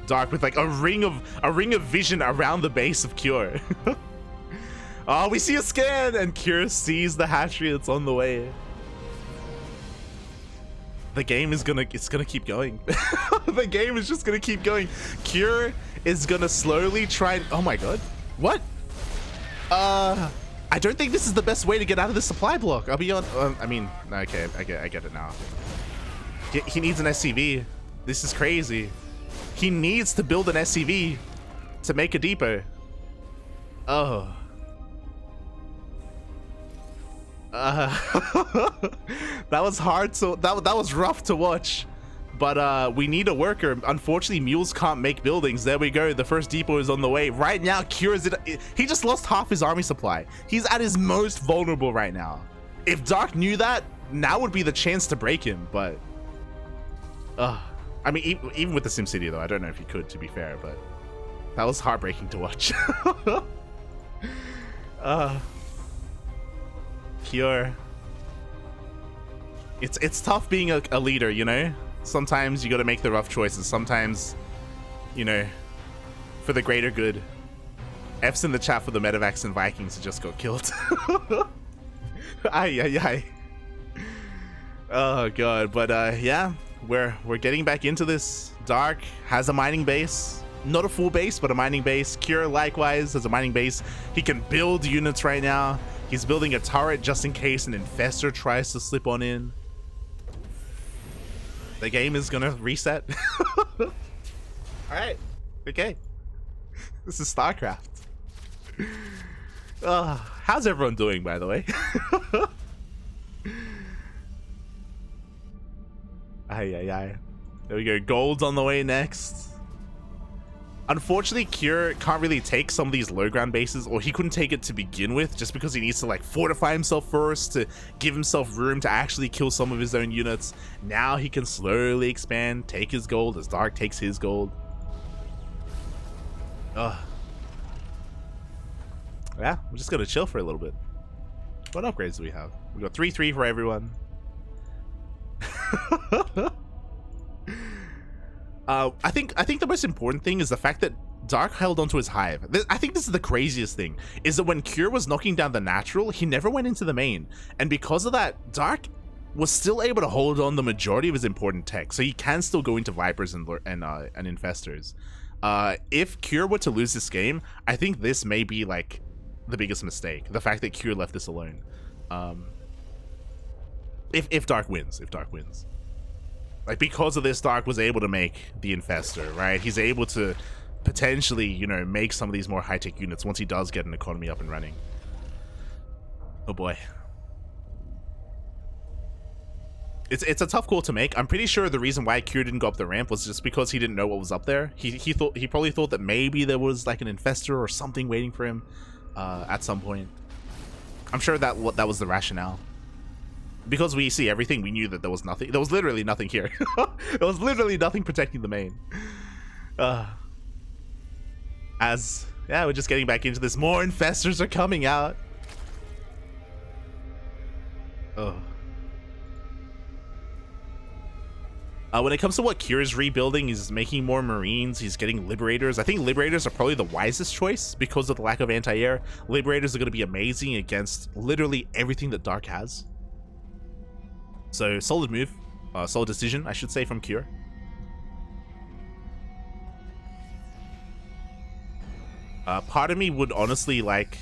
Dark with like a ring of vision around the base of Cure. Oh, we see a scan, and Cure sees the hatchery that's on the way. The game is gonna keep going. The game is just gonna keep going. Cure is gonna slowly try. Oh my god, what? I don't think this is the best way to get out of the supply block. I'll be on. I mean, okay, I get it now. He needs an SCV. This is crazy. He needs to build an SCV to make a depot. Oh. That was hard to that was rough to watch. But we need a worker. Unfortunately, mules can't make buildings. There we go. The first depot is on the way. Right now, Cure is he just lost half his army supply. He's at his most vulnerable right now. If Dark knew that, now would be the chance to break him, but I mean, even with the SimCity, though, I don't know if he could, to be fair, but that was heartbreaking to watch. Cure. It's tough being a leader, you know? Sometimes you gotta make the rough choices. Sometimes, you know, for the greater good. F's in the chat for the medevacs and Vikings who just got killed. Ay. Oh, God. But, yeah. We're getting back into this. Dark has a mining base. Not a full base, but a mining base. Cure likewise has a mining base. He can build units right now. He's building a turret just in case an infestor tries to slip on in. The game is gonna reset. Alright. Okay. This is StarCraft. How's everyone doing, by the way? Ay. There we go. Gold's on the way next. Unfortunately, Cure can't really take some of these low ground bases, or he couldn't take it to begin with, just because he needs to like fortify himself first to give himself room to actually kill some of his own units. Now he can slowly expand, take his gold as Dark takes his gold. yeah, we're just gonna chill for a little bit. What upgrades do we have? We got 3/3 for everyone. I think the most important thing is the fact that Dark held onto his hive. I think this is the craziest thing, is that when Cure was knocking down the natural, he never went into the main, and because of that, Dark was still able to hold on the majority of his important tech, so he can still go into Vipers and Infestors. If Cure were to lose this game, I think this may be like the biggest mistake. The fact that Cure left this alone. If Dark wins, like because of this, Dark was able to make the Infestor, right? He's able to potentially, you know, make some of these more high-tech units once he does get an economy up and running. Oh boy. It's a tough call to make. I'm pretty sure the reason why Cure didn't go up the ramp was just because he didn't know what was up there. He probably thought that maybe there was like an Infestor or something waiting for him at some point. I'm sure that was the rationale. Because we see everything, we knew that there was nothing. There was literally nothing here. There was literally nothing protecting the main. Yeah, we're just getting back into this. More Infestors are coming out. Oh. When it comes to what Cure's rebuilding, he's making more Marines, he's getting Liberators. I think Liberators are probably the wisest choice because of the lack of anti-air. Liberators are going to be amazing against literally everything that Dark has. So, solid move. Solid decision, I should say, from Cure. Part of me would honestly like...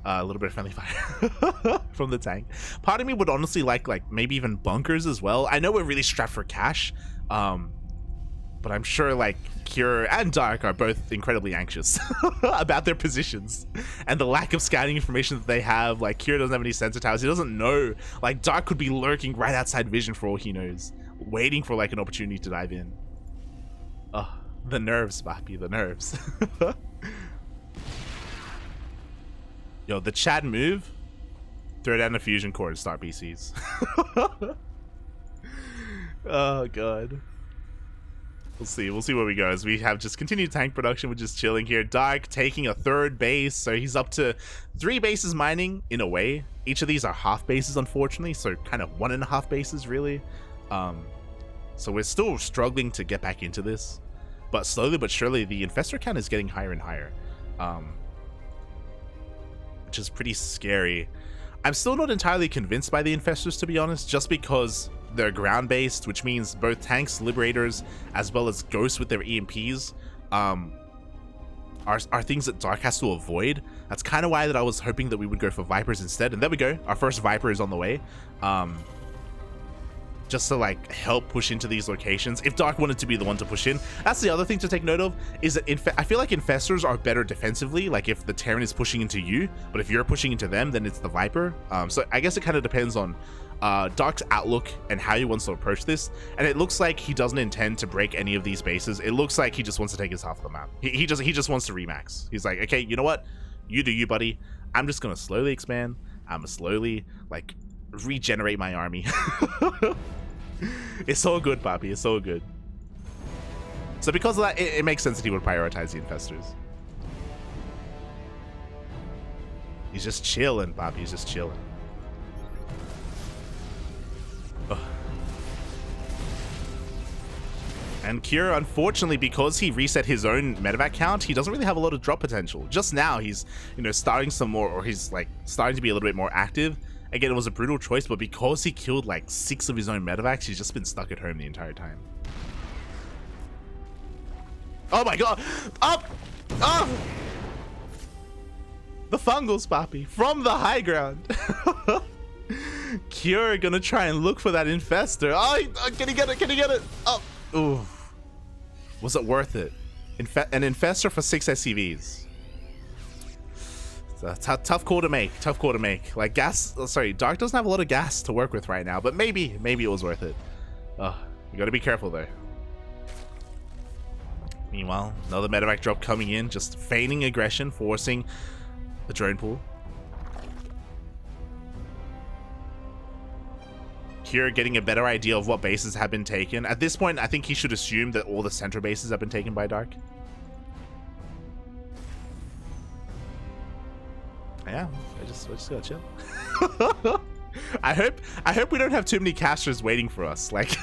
a little bit of friendly fire from the tank. Part of me would honestly like maybe even bunkers as well. I know we're really strapped for cash, but I'm sure like Cure and Dark are both incredibly anxious about their positions and the lack of scouting information that they have. Like Cure doesn't have any sensor towers. He doesn't know. Like Dark could be lurking right outside vision for all he knows, waiting for like an opportunity to dive in. Oh, the nerves, Bappy, the nerves. Yo, the Chad move, throw down a fusion core to start BCs. Oh god. We'll see where we go as we have just continued tank production. We're just chilling here. Dark taking a third base, so he's up to 3 bases mining in a way. Each of these are half bases, unfortunately, so kind of 1.5 bases really. So we're still struggling to get back into this, but slowly but surely the Infestor count is getting higher and higher. Which is pretty scary. I'm still not entirely convinced by the Infestors, to be honest, just because they're ground-based, which means both tanks, Liberators, as well as Ghosts with their EMPs are things that Dark has to avoid. That's kind of why that I was hoping that we would go for Vipers instead, and there we go. Our first Viper is on the way. Just to like help push into these locations if Dark wanted to be the one to push in. That's the other thing to take note of, is that I feel like Infestors are better defensively, like if the Terran is pushing into you, but if you're pushing into them, then it's the Viper. So I guess it kind of depends on Dark's outlook and how he wants to approach this, and it looks like he doesn't intend to break any of these bases. It looks like he just wants to take his half of the map. He just wants to remax. He's like, okay, you know what, you do you, buddy. I'm just gonna slowly expand. I'm gonna slowly like regenerate my army. It's so good, Papi. It's so good. So because of that, it makes sense that he would prioritize the Infestors. He's just chilling, Papi. He's just chilling. Ugh. And Cure, unfortunately, because he reset his own medevac count, he doesn't really have a lot of drop potential. Just now, he's, you know, starting some more, or he's like starting to be a little bit more active. Again, it was a brutal choice, but because he killed like 6 of his own medevacs, he's just been stuck at home the entire time. Oh my god! Up! Up! The fungals, Papi, from the high ground. Cure gonna try and look for that Infestor. Oh, can he get it? Can he get it? Oh, ooh. Was it worth it? An Infestor for 6 SCVs. Tough call to make. Tough call to make. Like gas. Sorry, Dark doesn't have a lot of gas to work with right now, but maybe it was worth it. You gotta be careful there. Meanwhile, another medevac drop coming in, just feigning aggression, forcing the drone pool. Cure getting a better idea of what bases have been taken. At this point, I think he should assume that all the center bases have been taken by Dark. Yeah, I just gotta chill. I hope we don't have too many casters waiting for us, like,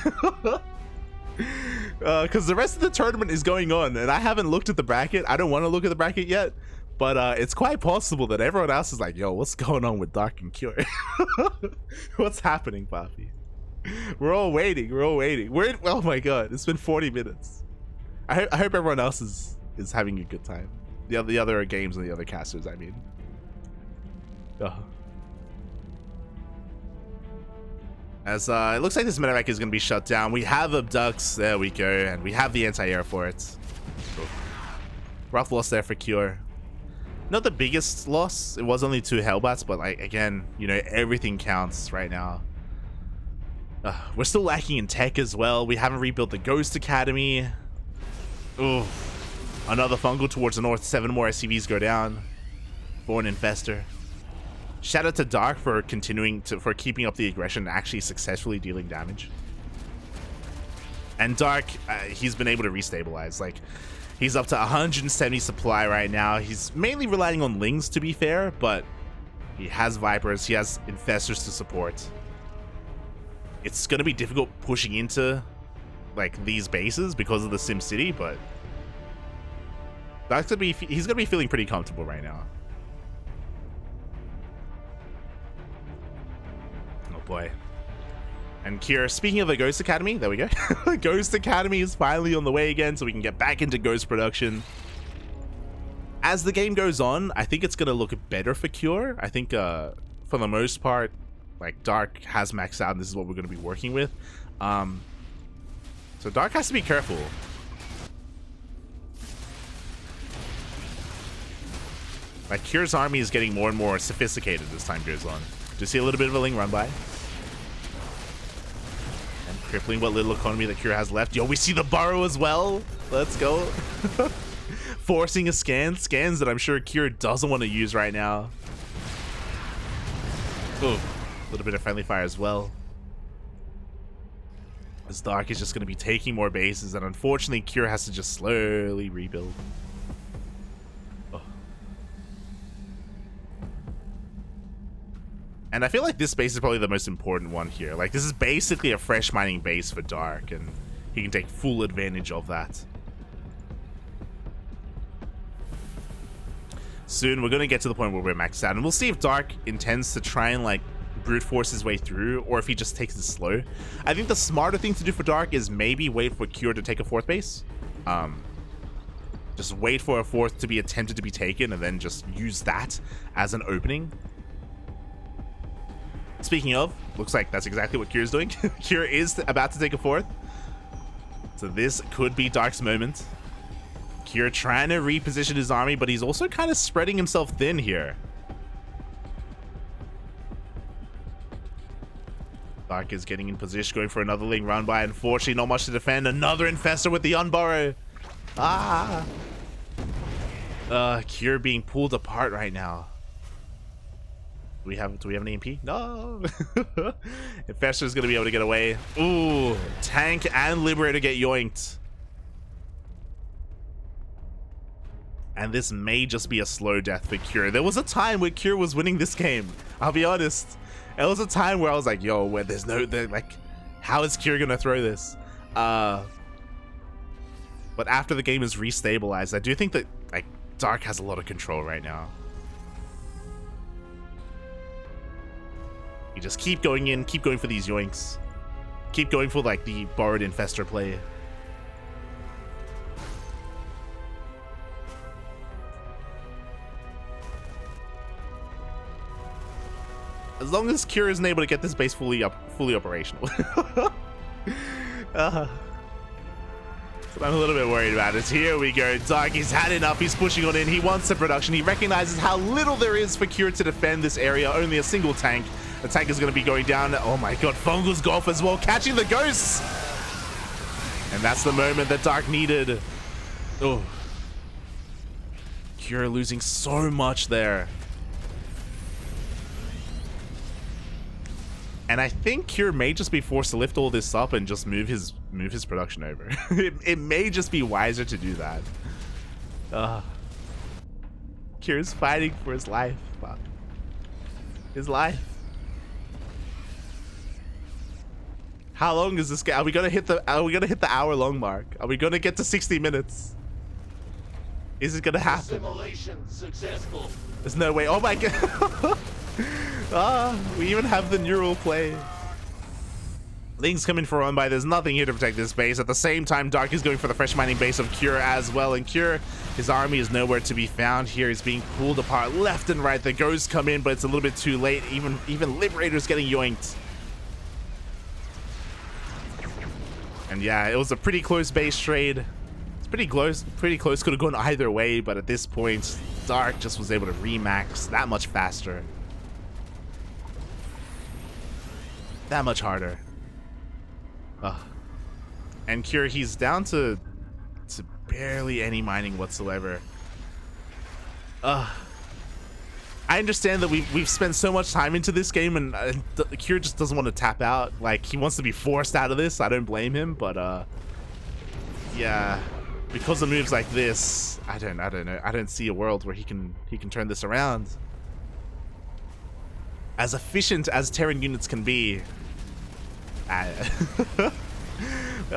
because the rest of the tournament is going on, and I haven't looked at the bracket. I don't want to look at the bracket yet, but it's quite possible that everyone else is like, "Yo, what's going on with Dark and Cure? What's happening, Papi?" We're all waiting. Oh my god, it's been 40 minutes. I hope everyone else is having a good time. The other games and the other casters, I mean. As it looks like this medevac is going to be shut down. We have abducts. There we go. And we have the anti-air for it. Rough loss there for Cure. Not the biggest loss. It was only 2 Hellbats, but like, again, you know, everything counts right now. We're still lacking in tech as well. We haven't rebuilt the Ghost Academy. Ooh. Another fungal towards the north. 7 more SCVs go down. For an Infestor. Shout out to Dark for keeping up the aggression and actually successfully dealing damage. And Dark, he's been able to restabilize. Like, he's up to 170 supply right now. He's mainly relying on Lings, to be fair, but he has Vipers, he has Infestors to support. It's gonna be difficult pushing into like these bases because of the Sim City, but he's gonna be feeling pretty comfortable right now. Boy. And Kira, speaking of the Ghost Academy, there we go. Ghost Academy is finally on the way again, so we can get back into Ghost production. As the game goes on, I think it's going to look better for Cure. I think, for the most part, like, Dark has maxed out, and this is what we're going to be working with. So Dark has to be careful. Like, Cure's army is getting more and more sophisticated as time goes on. Do you see a little bit of a Ling run by? Crippling what little economy that Cure has left. Yo, we see the burrow as well. Let's go. Forcing a scans that I'm sure Cure doesn't want to use right now. Ooh, a little bit of friendly fire as well. This Dark is just going to be taking more bases, and unfortunately Cure has to just slowly rebuild. And I feel like this base is probably the most important one here. Like, this is basically a fresh mining base for Dark, and he can take full advantage of that. Soon, we're going to get to the point where we're maxed out, and we'll see if Dark intends to try and, like, brute force his way through, or if he just takes it slow. I think the smarter thing to do for Dark is maybe wait for Cure to take a 4th base. Just wait for a 4th to be attempted to be taken, and then just use that as an opening. Speaking of, looks like that's exactly what Cure's doing. Cure is about to take a 4th. So this could be Dark's moment. Cure trying to reposition his army, but he's also kind of spreading himself thin here. Dark is getting in position, going for another Ling run by. Unfortunately, not much to defend. Another Infestor with the Unburrow. Ah! Cure being pulled apart right now. Do we have an EMP? No. Infestor is going to be able to get away. Ooh, Tank and Liberator get yoinked. And this may just be a slow death for Cure. There was a time where Cure was winning this game. I'll be honest. There was a time where I was like, yo, where there's no, like, how is Cure going to throw this? But after the game is restabilized, I do think that, like, Dark has a lot of control right now. You just keep going in, keep going for these yoinks. Keep going for, like, the borrowed Infestor play. As long as Cure isn't able to get this base fully operational. What I'm a little bit worried about is here we go. Dark, he's had enough. He's pushing on in. He wants the production. He recognizes how little there is for Cure to defend this area. Only a single tank. The tank is going to be going down. Oh my god, Fungal's Golf as well, catching the ghosts. And that's the moment that Dark needed. Oh. Cure losing so much there. And I think Cure may just be forced to lift all this up and just move his production over. It may just be wiser to do that. Cure's fighting for his life. Fuck. His life. How long is this game? Are we gonna hit the hour-long mark? Are we gonna get to 60 minutes? Is it gonna happen? Simulation successful. There's no way. Oh my god. We even have the neural play. Ling's coming for one by. There's nothing here to protect this base. At the same time, Dark is going for the fresh mining base of Cure as well. And Cure, his army is nowhere to be found here. He's being pulled apart left and right. The ghosts come in, but it's a little bit too late. Even Liberator's getting yoinked. And yeah, it was a pretty close base trade. It's pretty close. Could have gone either way, but at this point, Dark just was able to remax that much faster. That much harder. And Cure, he's down to barely any mining whatsoever. I understand that we've spent so much time into this game, and Cure just doesn't want to tap out. Like, he wants to be forced out of this. I don't blame him, but yeah, because of moves like this, I don't know. I don't see a world where he can turn this around. As efficient as Terran units can be. We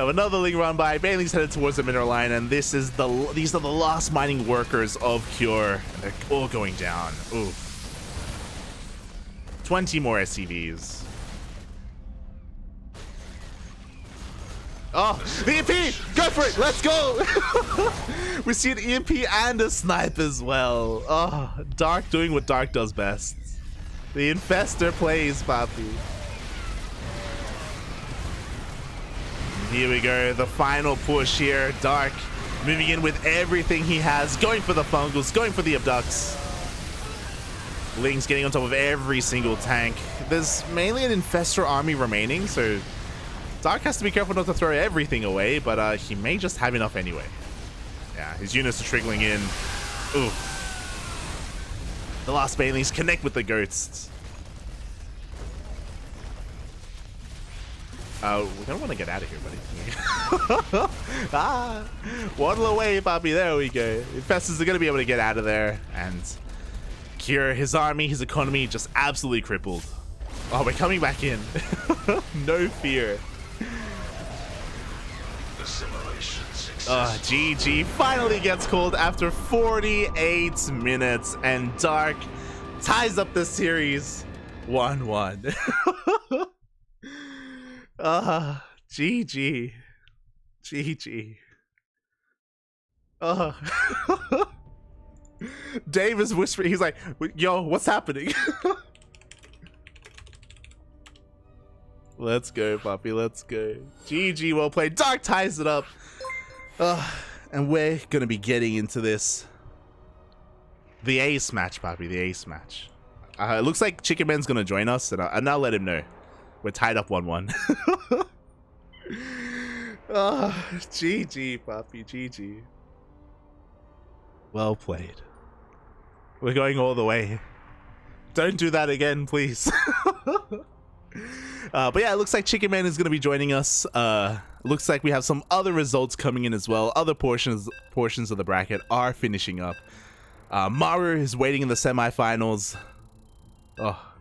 have another Ling run by. Bailey's headed towards the mineral line, and these are the last mining workers of Cure, and they're all going down. Ooh. 20 more SCVs. Oh, the EMP! Go for it! Let's go! We see an EMP and a snipe as well. Oh, Dark doing what Dark does best. The Infestor plays, Papi. Here we go, the final push here. Dark moving in with everything he has, going for the fungals, going for the abducts. Ling's getting on top of every single tank. There's mainly an Infestor army remaining, so Dark has to be careful not to throw everything away, but he may just have enough anyway. Yeah, his units are trickling in. Ooh. The last Banelings connect with the ghosts. We're gonna want to get out of here, buddy. Waddle away, Bobby. There we go. Infestors are gonna be able to get out of there, and Cure, his army, his economy, just absolutely crippled. Oh, we're coming back in. No fear. GG finally gets called after 48 minutes, and Dark ties up the series 1-1. GG. GG. Dave is whispering. He's like, yo, what's happening? Let's go, Poppy. Let's go. GG, well played. Dark ties it up. And we're going to be getting into this. The ace match, Poppy. The ace match. It looks like Chicken Man's going to join us, and I'll let him know. We're tied up 1-1. GG, Poppy. GG. Well played. We're going all the way. Don't do that again, please. But yeah, it looks like Chicken Man is going to be joining us. Looks like we have some other results coming in as well. Other portions of the bracket are finishing up. Maru is waiting in the semifinals. Oh,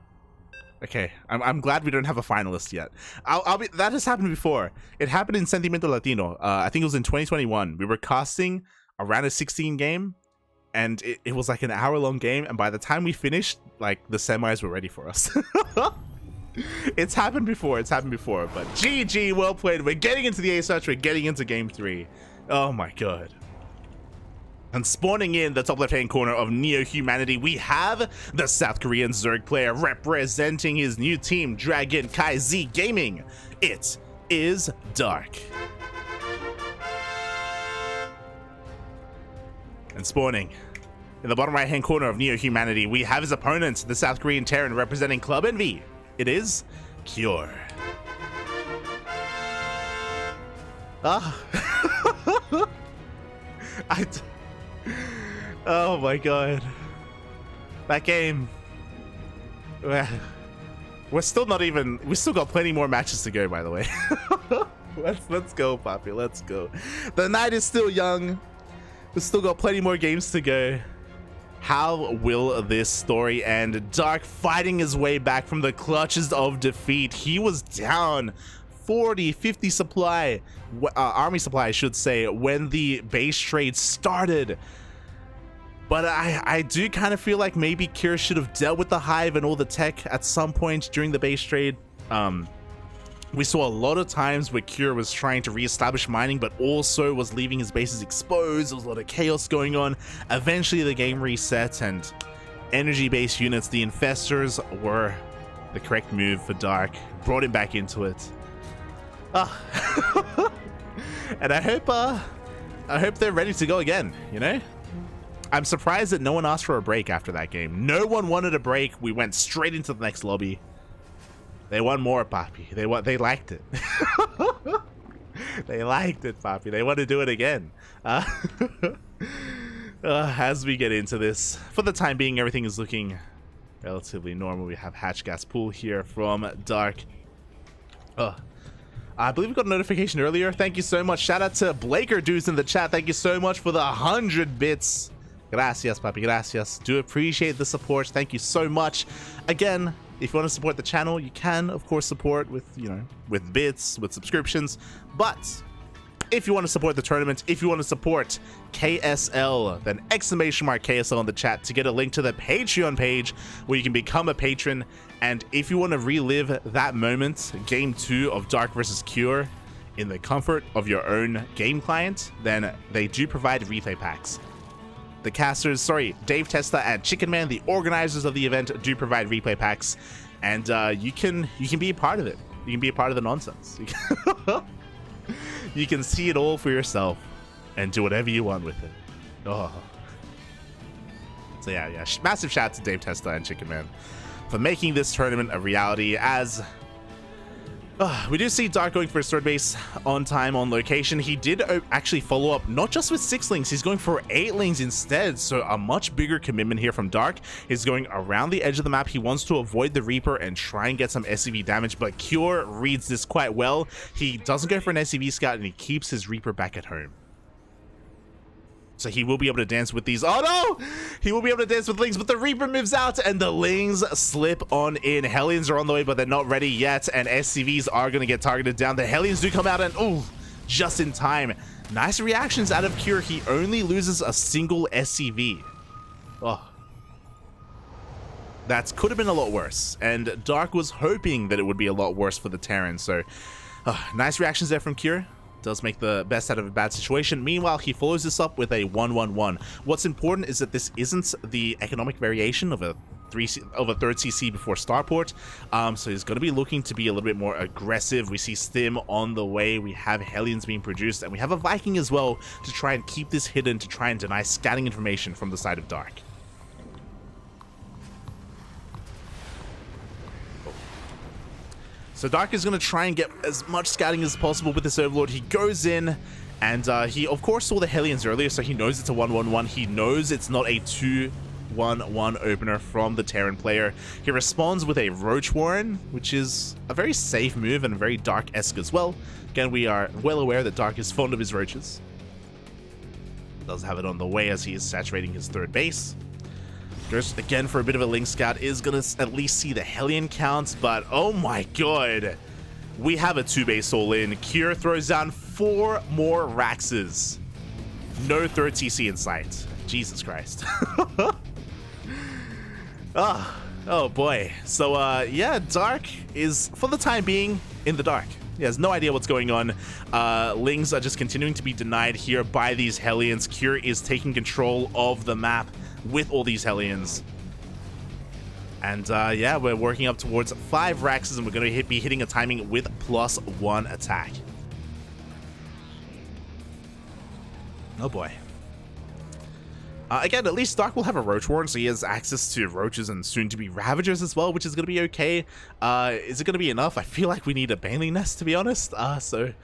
okay. I'm glad we don't have a finalist yet. That has happened before. It happened in Sentimiento Latino. I think it was in 2021. We were casting around a 16 game, and it was like an hour-long game. And by the time we finished, like, the semis were ready for us. It's happened before. But GG, well played. We're getting into the ace match. We're getting into game 3. Oh my god. And spawning in the top left-hand corner of Neo Humanity, we have the South Korean Zerg player representing his new team, Dragon Kai Z Gaming. It is Dark. And spawning in the bottom right-hand corner of Neo Humanity, we have his opponent, the South Korean Terran representing Club Envy. It is Cure. Oh my god. That game. We're still not even. We still got plenty more matches to go, by the way. Let's go, Poppy. Let's go. The night is still young. We've still got plenty more games to go. How will this story end? Dark fighting his way back from the clutches of defeat. He was down 40, 50 supply, army supply, I should say, when the base trade started. But I do kind of feel like maybe Kira should have dealt with the hive and all the tech at some point during the base trade. We saw a lot of times where Kira was trying to reestablish mining, but also was leaving his bases exposed. There was a lot of chaos going on. Eventually the game reset, and energy-based units, the infestors, were the correct move for Dark. Brought him back into it. And I hope they're ready to go again, you know? I'm surprised that no one asked for a break after that game. No one wanted a break. We went straight into the next lobby. They want more, Papi. They liked it. They liked it, Papi. They want to do it again. As we get into this, for the time being, everything is looking relatively normal. We have hatch gas pool here from Dark. I believe we got a notification earlier. Thank you so much. Shout out to Blaker Dudes in the chat. Thank you so much for the 100 bits. Gracias, Papi. Gracias. Do appreciate the support. Thank you so much. Again, if you want to support the channel, you can, of course, support with, you know, with bits, with subscriptions. But if you want to support the tournament, if you want to support KSL, then !KSL in the chat to get a link to the Patreon page where you can become a patron. And if you want to relive that moment, Game 2 of Dark vs. Cure, in the comfort of your own game client, then they do provide replay packs. The casters, Dave Testa and Chicken Man, the organizers of the event, do provide replay packs, and you can be a part of it. You can be a part of the nonsense. You can see it all for yourself and do whatever you want with it. Oh. So yeah, massive shout out to Dave Testa and Chicken Man for making this tournament a reality, as we do see Dark going for his third base on time, on location. He did actually follow up not just with 6-lings, he's going for 8-lings instead, so a much bigger commitment here from Dark. He's going around the edge of the map. He wants to avoid the Reaper and try and get some SCV damage, but Cure reads this quite well. He doesn't go for an SCV scout, and he keeps his Reaper back at home. So he will be able to dance with these. Oh no! He will be able to dance with Lings, but the Reaper moves out and the Lings slip on in. Hellions are on the way, but they're not ready yet, and SCVs are going to get targeted down. The Hellions do come out, and ooh, just in time. Nice reactions out of Cure. He only loses a single SCV. Oh. That could have been a lot worse, and Dark was hoping that it would be a lot worse for the Terran, so nice reactions there from Cure. Does make the best out of a bad situation. Meanwhile, he follows this up with a 1-1-1. What's important is that this isn't the economic variation of a third CC before Starport, so he's going to be looking to be a little bit more aggressive. We see Stim on the way, we have Hellions being produced, and we have a Viking as well to try and keep this hidden, to try and deny scouting information from the side of Dark. So Dark is going to try and get as much scouting as possible with this Overlord. He goes in, and he of course saw the Hellions earlier, so he knows it's a 1-1-1. He knows it's not a 2-1-1 opener from the Terran player. He responds with a Roach Warren, which is a very safe move and very Dark-esque as well. Again, we are well aware that Dark is fond of his Roaches. Does have it on the way as he is saturating his third base. Goes again for a bit of a Link Scout, is going to at least see the Hellion counts, but oh my god. We have a 2-base all-in. Cure throws down 4 more Raxes. No third TC in sight. Jesus Christ. Oh boy. So yeah, Dark is, for the time being, in the dark. He has no idea what's going on. Lings are just continuing to be denied here by these Hellions. Cure is taking control of the map with all these Hellions. And yeah, we're working up towards 5 Raxes, and we're going to be hitting a timing with +1 attack. Oh boy. Again, at least Dark will have a Roach Warren, so he has access to Roaches and soon-to-be Ravagers as well, which is going to be okay. Is it going to be enough? I feel like we need a Baneling Nest, to be honest. So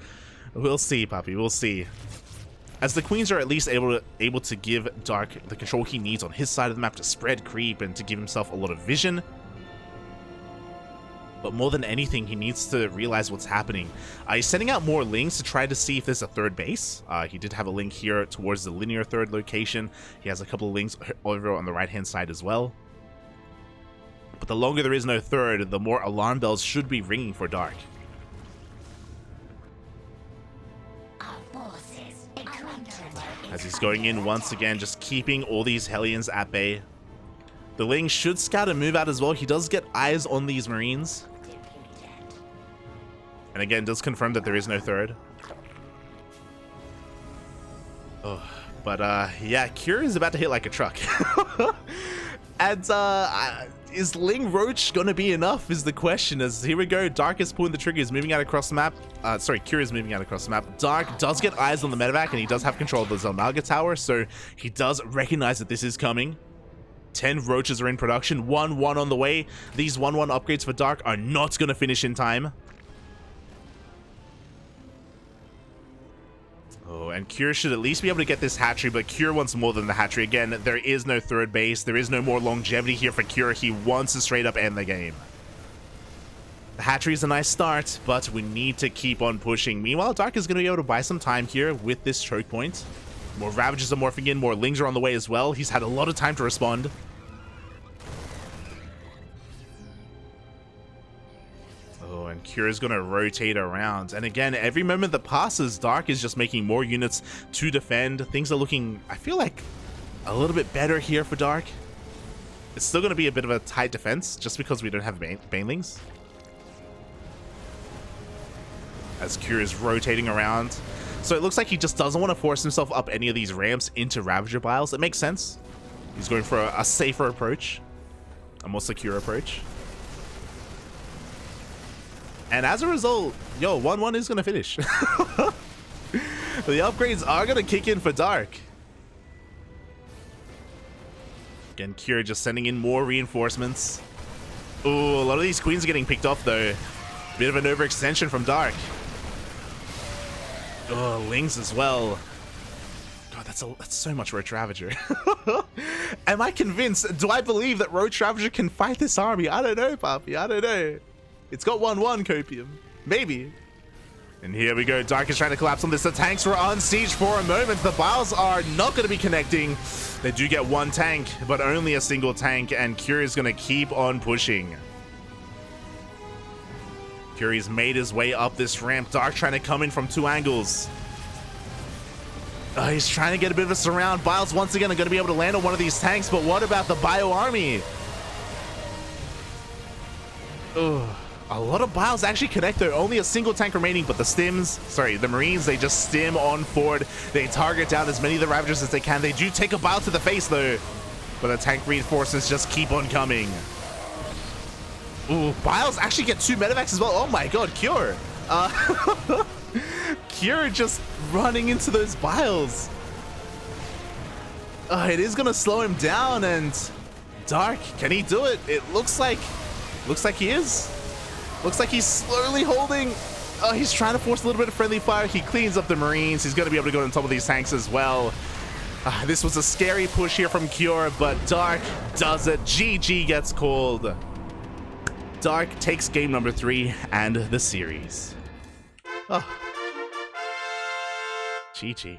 we'll see, Papi. We'll see. As the Queens are at least able to give Dark the control he needs on his side of the map to spread creep and to give himself a lot of vision. But more than anything, he needs to realize what's happening. He's sending out more links to try to see if there's a third base. He did have a link here towards the linear third location. He has a couple of links over on the right-hand side as well. But the longer there is no third, the more alarm bells should be ringing for Dark. As he's going in once again, just keeping all these Hellions at bay. The Ling should scout a move out as well. He does get eyes on these Marines. And again, does confirm that there is no third. Oh, but yeah, Cure is about to hit like a truck. And is Ling Roach gonna be enough is the question. As here we go, Dark is pulling the trigger, is moving out across the map. Sorry, Cure is moving out across the map. Dark does get eyes on the medevac, and he does have control of the Zelmaga tower, so he does recognize that this is coming. 10 Roaches are in production, 1-1 on the way. These 1-1 upgrades for Dark are not gonna finish in time. Oh, and Cure should at least be able to get this hatchery, but Cure wants more than the hatchery. Again, there is no third base. There is no more longevity here for Cure. He wants to straight up end the game. The hatchery is a nice start, but we need to keep on pushing. Meanwhile, Dark is going to be able to buy some time here with this choke point. More Ravagers are morphing in. More Lings are on the way as well. He's had a lot of time to respond. Oh, and Cure is going to rotate around. And again, every moment that passes, Dark is just making more units to defend. Things are looking, I feel like, a little bit better here for Dark. It's still going to be a bit of a tight defense, just because we don't have Banelings. As Cure is rotating around. So it looks like he just doesn't want to force himself up any of these ramps into Ravager Biles. It makes sense. He's going for a safer approach. A more secure approach. And as a result, yo, 1-1 is going to finish. The upgrades are going to kick in for Dark. Again, Cure just sending in more reinforcements. Ooh, a lot of these queens are getting picked off, though. Bit of an overextension from Dark. Oh, Lings as well. God, that's so much Roach Ravager. Am I convinced? Do I believe that Roach Ravager can fight this army? I don't know, Papi. I don't know. It's got 1-1 copium. Maybe. And here we go. Dark is trying to collapse on this. The tanks were on siege for a moment. The Biles are not going to be connecting. They do get one tank, but only a single tank. And Cure is going to keep on pushing. Cure's made his way up this ramp. Dark trying to come in from two angles. He's trying to get a bit of a surround. Biles once again are going to be able to land on one of these tanks. But what about the Bio Army? Ugh. A lot of Biles actually connect though. Only a single tank remaining, but the Marines, they just stim on forward. They target down as many of the Ravagers as they can. They do take a Bile to the face though, but the tank reinforcements just keep on coming. Ooh, Biles actually get 2 medevacs as well. Oh my god, Cure. Cure just running into those Biles. It is gonna slow him down, and Dark, can he do it? It looks like he is. Looks like he's slowly holding. He's trying to force a little bit of friendly fire. He cleans up the Marines. He's going to be able to go on top of these tanks as well. This was a scary push here from Cure, but Dark does it. GG gets called. Dark takes game number 3 and the series. Oh. GG.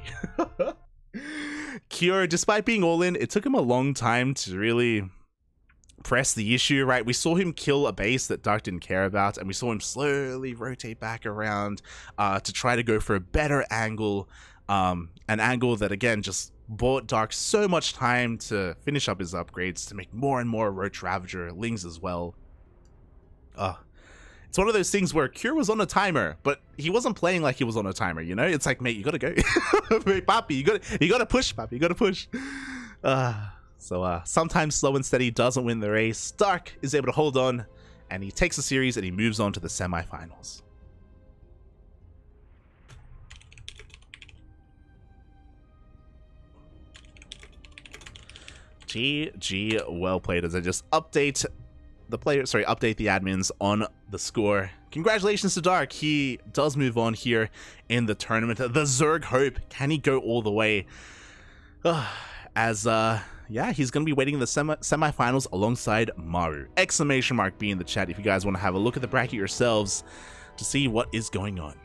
Cure, despite being all in, it took him a long time to really press the issue, right? We saw him kill a base that Dark didn't care about, and we saw him slowly rotate back around to try to go for a better angle, an angle that again just bought Dark so much time to finish up his upgrades, to make more and more Roach Ravager Lings as well. It's one of those things where Cure was on a timer, but he wasn't playing like he was on a timer, you know? It's like, mate, you gotta go. Mate, Papi, you gotta push, Papi, you gotta push. So sometimes slow and steady doesn't win the race. Dark is able to hold on, and he takes the series and he moves on to the semifinals. GG, well played. As I just update the admins on the score. Congratulations to Dark. He does move on here in the tournament. The Zerg Hope, can he go all the way? As yeah, he's going to be waiting in the semifinals alongside Maru. Exclamation mark B in the chat if you guys want to have a look at the bracket yourselves to see what is going on.